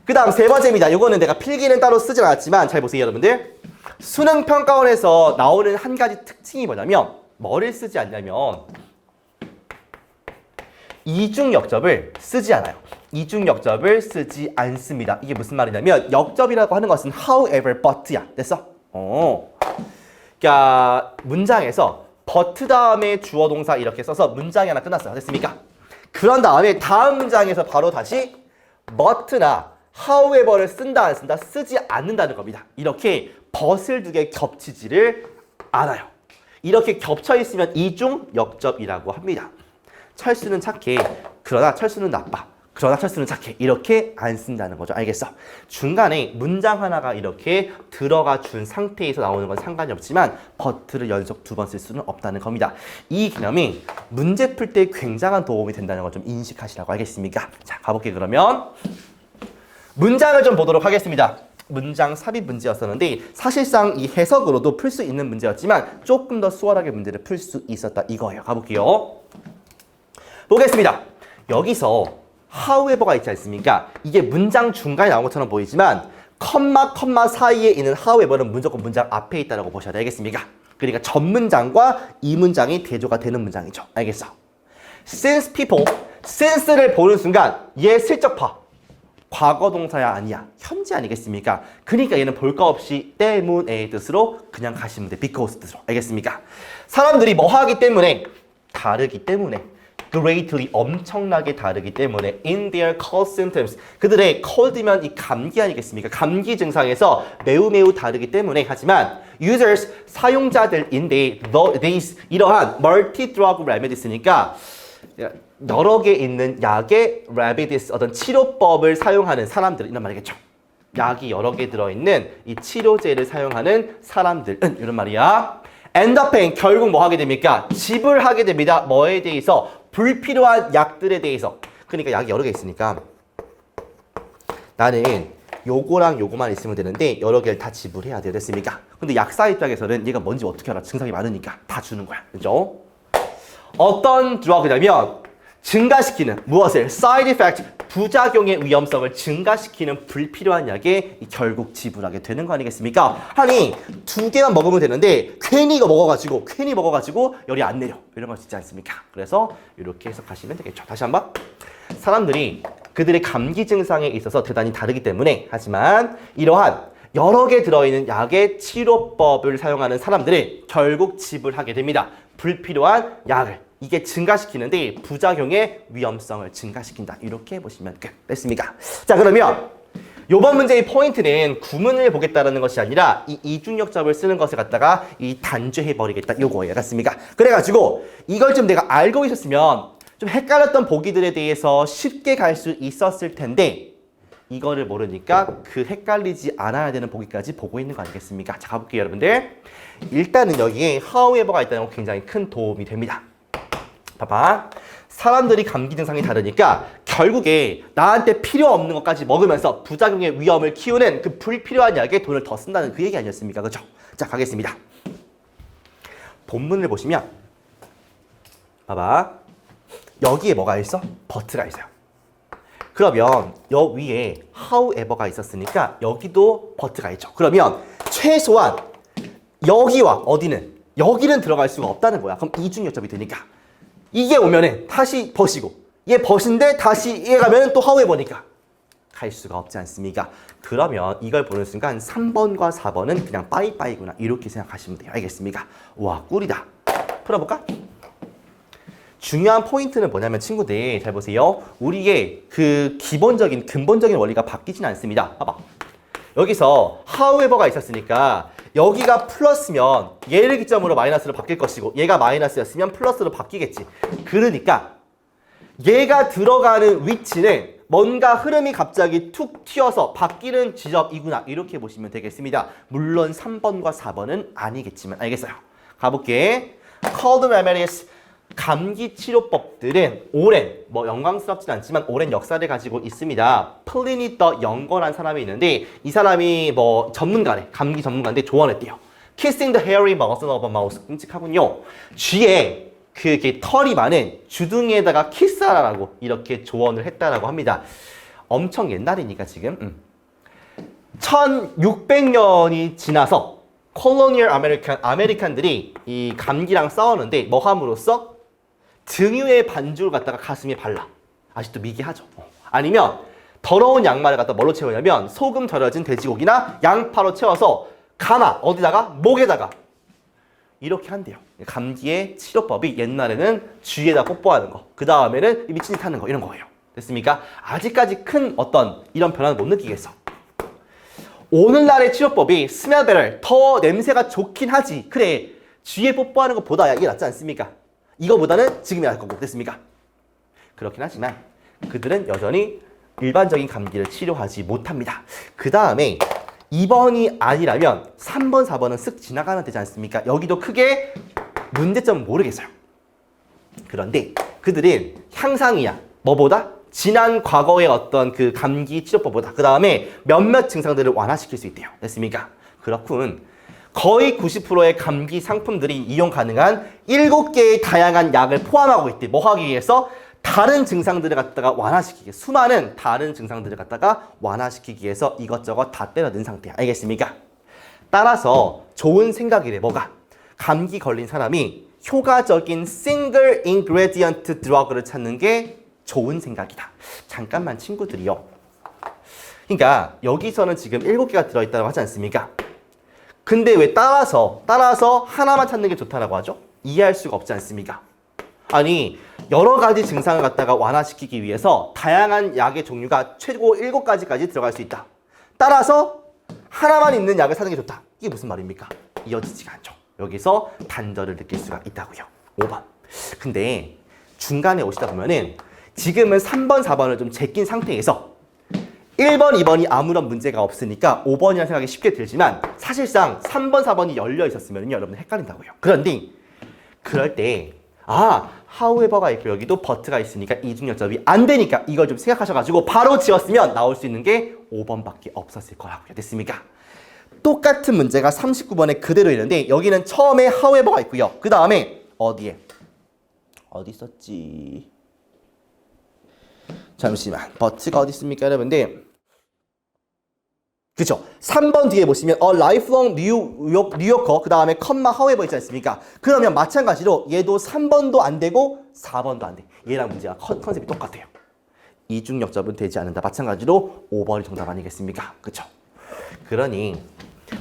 그 다음 세 번째입니다. 이거는 내가 필기는 따로 쓰진 않았지만 잘 보세요 여러분들. 수능 평가원에서 나오는 한 가지 특징이 뭐냐면 뭐를 쓰지 않냐면 이중 역접을 쓰지 않아요. 이중 역접을 쓰지 않습니다. 이게 무슨 말이냐면 역접이라고 하는 것은 however but야. 됐어? 그러니까 문장에서 but 다음에 주어 동사 이렇게 써서 문장이 하나 끝났어요. 됐습니까? 그런 다음에 다음 문장에서 바로 다시 but나 however를 쓴다 안 쓴다 쓰지 않는다는 겁니다. 이렇게 but을 두 개 겹치지를 않아요. 이렇게 겹쳐 있으면 이중 역접이라고 합니다. 철수는 착해. 그러나 철수는 나빠. 그러나 철수는 착해. 이렇게 안 쓴다는 거죠. 알겠어? 중간에 문장 하나가 이렇게 들어가 준 상태에서 나오는 건 상관이 없지만 but를 연속 2번 쓸 수는 없다는 겁니다. 이 개념이 문제 풀 때 굉장한 도움이 된다는 걸 좀 인식하시라고 하겠습니까? 자, 가볼게 그러면. 문장을 좀 보도록 하겠습니다. 문장 삽입 문제였었는데 사실상 이 해석으로도 풀 수 있는 문제였지만 조금 더 수월하게 문제를 풀 수 있었다 이거예요. 가볼게요. 보겠습니다. 여기서 however가 있지 않습니까? 이게 문장 중간에 나온 것처럼 보이지만 컴마 사이에 있는 however는 무조건 문장 앞에 있다고 보셔야 되겠습니까? 그러니까 전 문장과 이 문장이 대조가 되는 문장이죠. 알겠어? Since people, since를 보는 순간 얘 슬쩍 봐. 과거 동사야 아니야. 현재 아니겠습니까? 그러니까 얘는 볼 거 없이 때문의 뜻으로 그냥 가시면 돼. because 뜻으로. 알겠습니까? 사람들이 뭐 하기 때문에 다르기 때문에 greatly 엄청나게 다르기 때문에 in their cold symptoms 그들의 cold면 이 감기 아니겠습니까? 감기 증상에서 매우 다르기 때문에 하지만 users 사용자들 in these 이러한 multi-drug remedies니까 여러 개 있는 약의 remedies 어떤 치료법을 사용하는 사람들 이런 말이겠죠. 약이 여러 개 들어있는 이 치료제를 사용하는 사람들은 이런 말이야. end up paying 결국 뭐 하게 됩니까? 지불하게 됩니다. 뭐에 대해서? 불필요한 약들에 대해서. 그러니까 약이 여러 개 있으니까 나는 요거랑 요거만 있으면 되는데 여러 개를 다 지불해야 돼요. 됐습니까? 근데 약사 입장에서는 얘가 뭔지 어떻게 알아? 증상이 많으니까 다 주는 거야. 그죠? 어떤 드러그냐면 증가시키는 무엇을? side effect 부작용의 위험성을 증가시키는 불필요한 약에 결국 지불하게 되는 거 아니겠습니까? 아니 2개만 먹으면 되는데 괜히 먹어가지고 열이 안 내려 이런 거 있지 않습니까? 그래서 이렇게 해석하시면 되겠죠. 다시 한번 사람들이 그들의 감기 증상에 있어서 대단히 다르기 때문에 하지만 이러한 여러 개 들어있는 약의 치료법을 사용하는 사람들은 결국 지불하게 됩니다. 불필요한 약을 이게 증가시키는데 부작용의 위험성을 증가시킨다. 이렇게 보시면 끝. 됐습니까? 자, 그러면 이번 문제의 포인트는 구문을 보겠다라는 것이 아니라 이 이중역접을 쓰는 것을 갖다가 이 단죄해버리겠다. 요거예요. 맞습니까? 그래가지고 이걸 좀 내가 알고 있었으면 좀 헷갈렸던 보기들에 대해서 쉽게 갈 수 있었을 텐데 이거를 모르니까 그 헷갈리지 않아야 되는 보기까지 보고 있는 거 아니겠습니까? 자, 가볼게요, 여러분들. 일단은 여기에 however가 있다는 건 굉장히 큰 도움이 됩니다. 봐봐. 사람들이 감기 증상이 다르니까 결국에 나한테 필요 없는 것까지 먹으면서 부작용의 위험을 키우는 그 불필요한 약에 돈을 더 쓴다는 그 얘기 아니었습니까? 그죠? 자, 가겠습니다. 본문을 보시면 봐봐. 여기에 뭐가 있어? but가 있어요. 그러면 여 위에 however가 있었으니까 여기도 but가 있죠. 그러면 최소한 여기와 어디는 여기는 들어갈 수가 없다는 거야. 그럼 이중역접이 되니까 이게 오면은 다시 벗이고 얘 벗인데 다시 얘 가면은 또 however니까 갈 수가 없지 않습니까? 그러면 이걸 보는 순간 3번과 4번은 그냥 빠이빠이구나 이렇게 생각하시면 돼요. 알겠습니까? 와, 꿀이다. 풀어볼까? 중요한 포인트는 뭐냐면 친구들 잘 보세요. 우리의 그 기본적인 근본적인 원리가 바뀌진 않습니다. 봐봐. 여기서 however가 있었으니까 여기가 플러스면 얘를 기점으로 마이너스로 바뀔 것이고 얘가 마이너스였으면 플러스로 바뀌겠지. 그러니까 얘가 들어가는 위치는 뭔가 흐름이 갑자기 툭 튀어서 바뀌는 지점이구나 이렇게 보시면 되겠습니다. 물론 3번과 4번은 아니겠지만 알겠어요. 가볼게. cold remedies 감기 치료법들은 오랜, 영광스럽진 않지만 오랜 역사를 가지고 있습니다. 플리니 더 영거란 사람이 있는데 이 사람이 전문가래. 감기 전문가인데 조언했대요. Kissing the hairy mouse of a mouse. 끔찍하군요. 쥐에 그게 털이 많은 주둥이에다가 키스하라고 이렇게 조언을 했다라고 합니다. 엄청 옛날이니까 지금 1600년이 지나서 콜로니얼 아메리칸들이 이 감기랑 싸우는데 뭐 함으로써 등유의 반죽을 갖다가 가슴에 발라. 아직도 미개하죠. 아니면 더러운 양말을 갖다 뭘로 채우냐면 소금 절여진 돼지고기나 양파로 채워서 가마 어디다가 목에다가 이렇게 한대요. 감기의 치료법이 옛날에는 쥐에다 뽀뽀하는 거, 그 다음에는 미친 짓 하는 거 이런 거예요. 됐습니까? 아직까지 큰 어떤 이런 변화는 못 느끼겠어. 오늘날의 치료법이 smell better, 더 냄새가 좋긴 하지. 그래, 쥐에 뽀뽀하는 것보다 이게 낫지 않습니까? 이거보다는 지금이 나을 거고. 됐습니까? 그렇긴 하지만 그들은 여전히 일반적인 감기를 치료하지 못합니다. 그 다음에 2번이 아니라면 3번, 4번은 쓱 지나가면 되지 않습니까? 여기도 크게 문제점은 모르겠어요. 그런데 그들은 향상이야. 뭐보다? 지난 과거의 어떤 그 감기 치료법보다 그 다음에 몇몇 증상들을 완화시킬 수 있대요. 됐습니까? 그렇군. 거의 90%의 감기 상품들이 이용 가능한 7개의 다양한 약을 포함하고 있대. 뭐 하기 위해서? 다른 증상들을 갖다가 완화시키기, 수많은 다른 증상들을 갖다가 완화시키기 위해서 이것저것 다 때려 넣은 상태야. 알겠습니까? 따라서 좋은 생각이래. 뭐가? 감기 걸린 사람이 효과적인 싱글 인그레디언트 드러그를 찾는 게 좋은 생각이다. 잠깐만 친구들이요. 그러니까 여기서는 지금 7개가 들어있다고 하지 않습니까? 근데 왜 따라서 하나만 찾는 게 좋다라고 하죠? 이해할 수가 없지 않습니까? 아니 여러 가지 증상을 갖다가 완화시키기 위해서 다양한 약의 종류가 최고 7가지까지 들어갈 수 있다. 따라서 하나만 있는 약을 사는 게 좋다. 이게 무슨 말입니까? 이어지지가 않죠. 여기서 단절을 느낄 수가 있다고요. 5번. 근데 중간에 오시다 보면은 지금은 3번, 4번을 좀 제낀 상태에서 1번, 2번이 아무런 문제가 없으니까 5번이라는 생각이 쉽게 들지만 사실상 3번, 4번이 열려 있었으면 여러분 헷갈린다고요. 그런데 그럴 때 however가 있고 여기도 but가 있으니까 이중역접이 안 되니까 이걸 좀 생각하셔가지고 바로 지웠으면 나올 수 있는 게 5번밖에 없었을 거라고요. 됐습니까? 똑같은 문제가 39번에 그대로 있는데 여기는 처음에 however가 있고요. 그 다음에 어디에? 어디 있었지? 잠시만. but가 어디 있습니까, 여러분들? 그쵸? 3번 뒤에 보시면 lifelong 뉴요커 그 다음에 컴마 however 있지 않습니까? 그러면 마찬가지로 얘도 3번도 안 되고 4번도 안 돼. 얘랑 문제가 컨셉이 똑같아요. 이중역접은 되지 않는다. 마찬가지로 5번이 정답 아니겠습니까? 그쵸? 그러니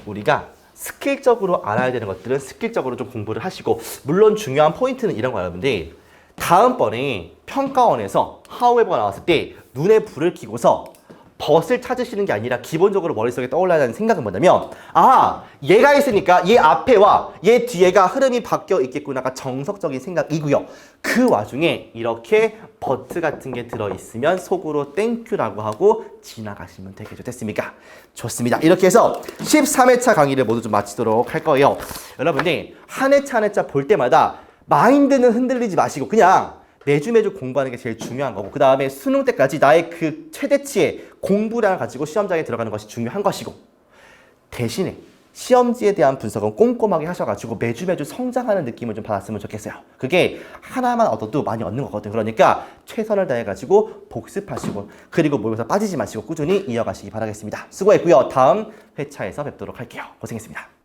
우리가 스킬적으로 알아야 되는 것들은 스킬적으로 좀 공부를 하시고 물론 중요한 포인트는 이런 거예요, 여러분들. 다음번에 평가원에서 however가 나왔을 때 눈에 불을 켜고서 벗을 찾으시는 게 아니라 기본적으로 머릿속에 떠올라야 하는 생각은 뭐냐면 얘가 있으니까 얘 앞에와 얘 뒤에가 흐름이 바뀌어 있겠구나가 정석적인 생각이고요. 그 와중에 이렇게 버트 같은 게 들어있으면 속으로 땡큐라고 하고 지나가시면 되겠죠. 됐습니까? 좋습니다. 이렇게 해서 13회차 강의를 모두 좀 마치도록 할 거예요. 여러분들 한 회차 한 회차 볼 때마다 마인드는 흔들리지 마시고 그냥 매주 공부하는 게 제일 중요한 거고 그 다음에 수능 때까지 나의 그 최대치의 공부량을 가지고 시험장에 들어가는 것이 중요한 것이고 대신에 시험지에 대한 분석은 꼼꼼하게 하셔가지고 매주 성장하는 느낌을 좀 받았으면 좋겠어요. 그게 하나만 얻어도 많이 얻는 거거든요. 그러니까 최선을 다해가지고 복습하시고 그리고 모의고사 빠지지 마시고 꾸준히 이어가시기 바라겠습니다. 수고했고요. 다음 회차에서 뵙도록 할게요. 고생했습니다.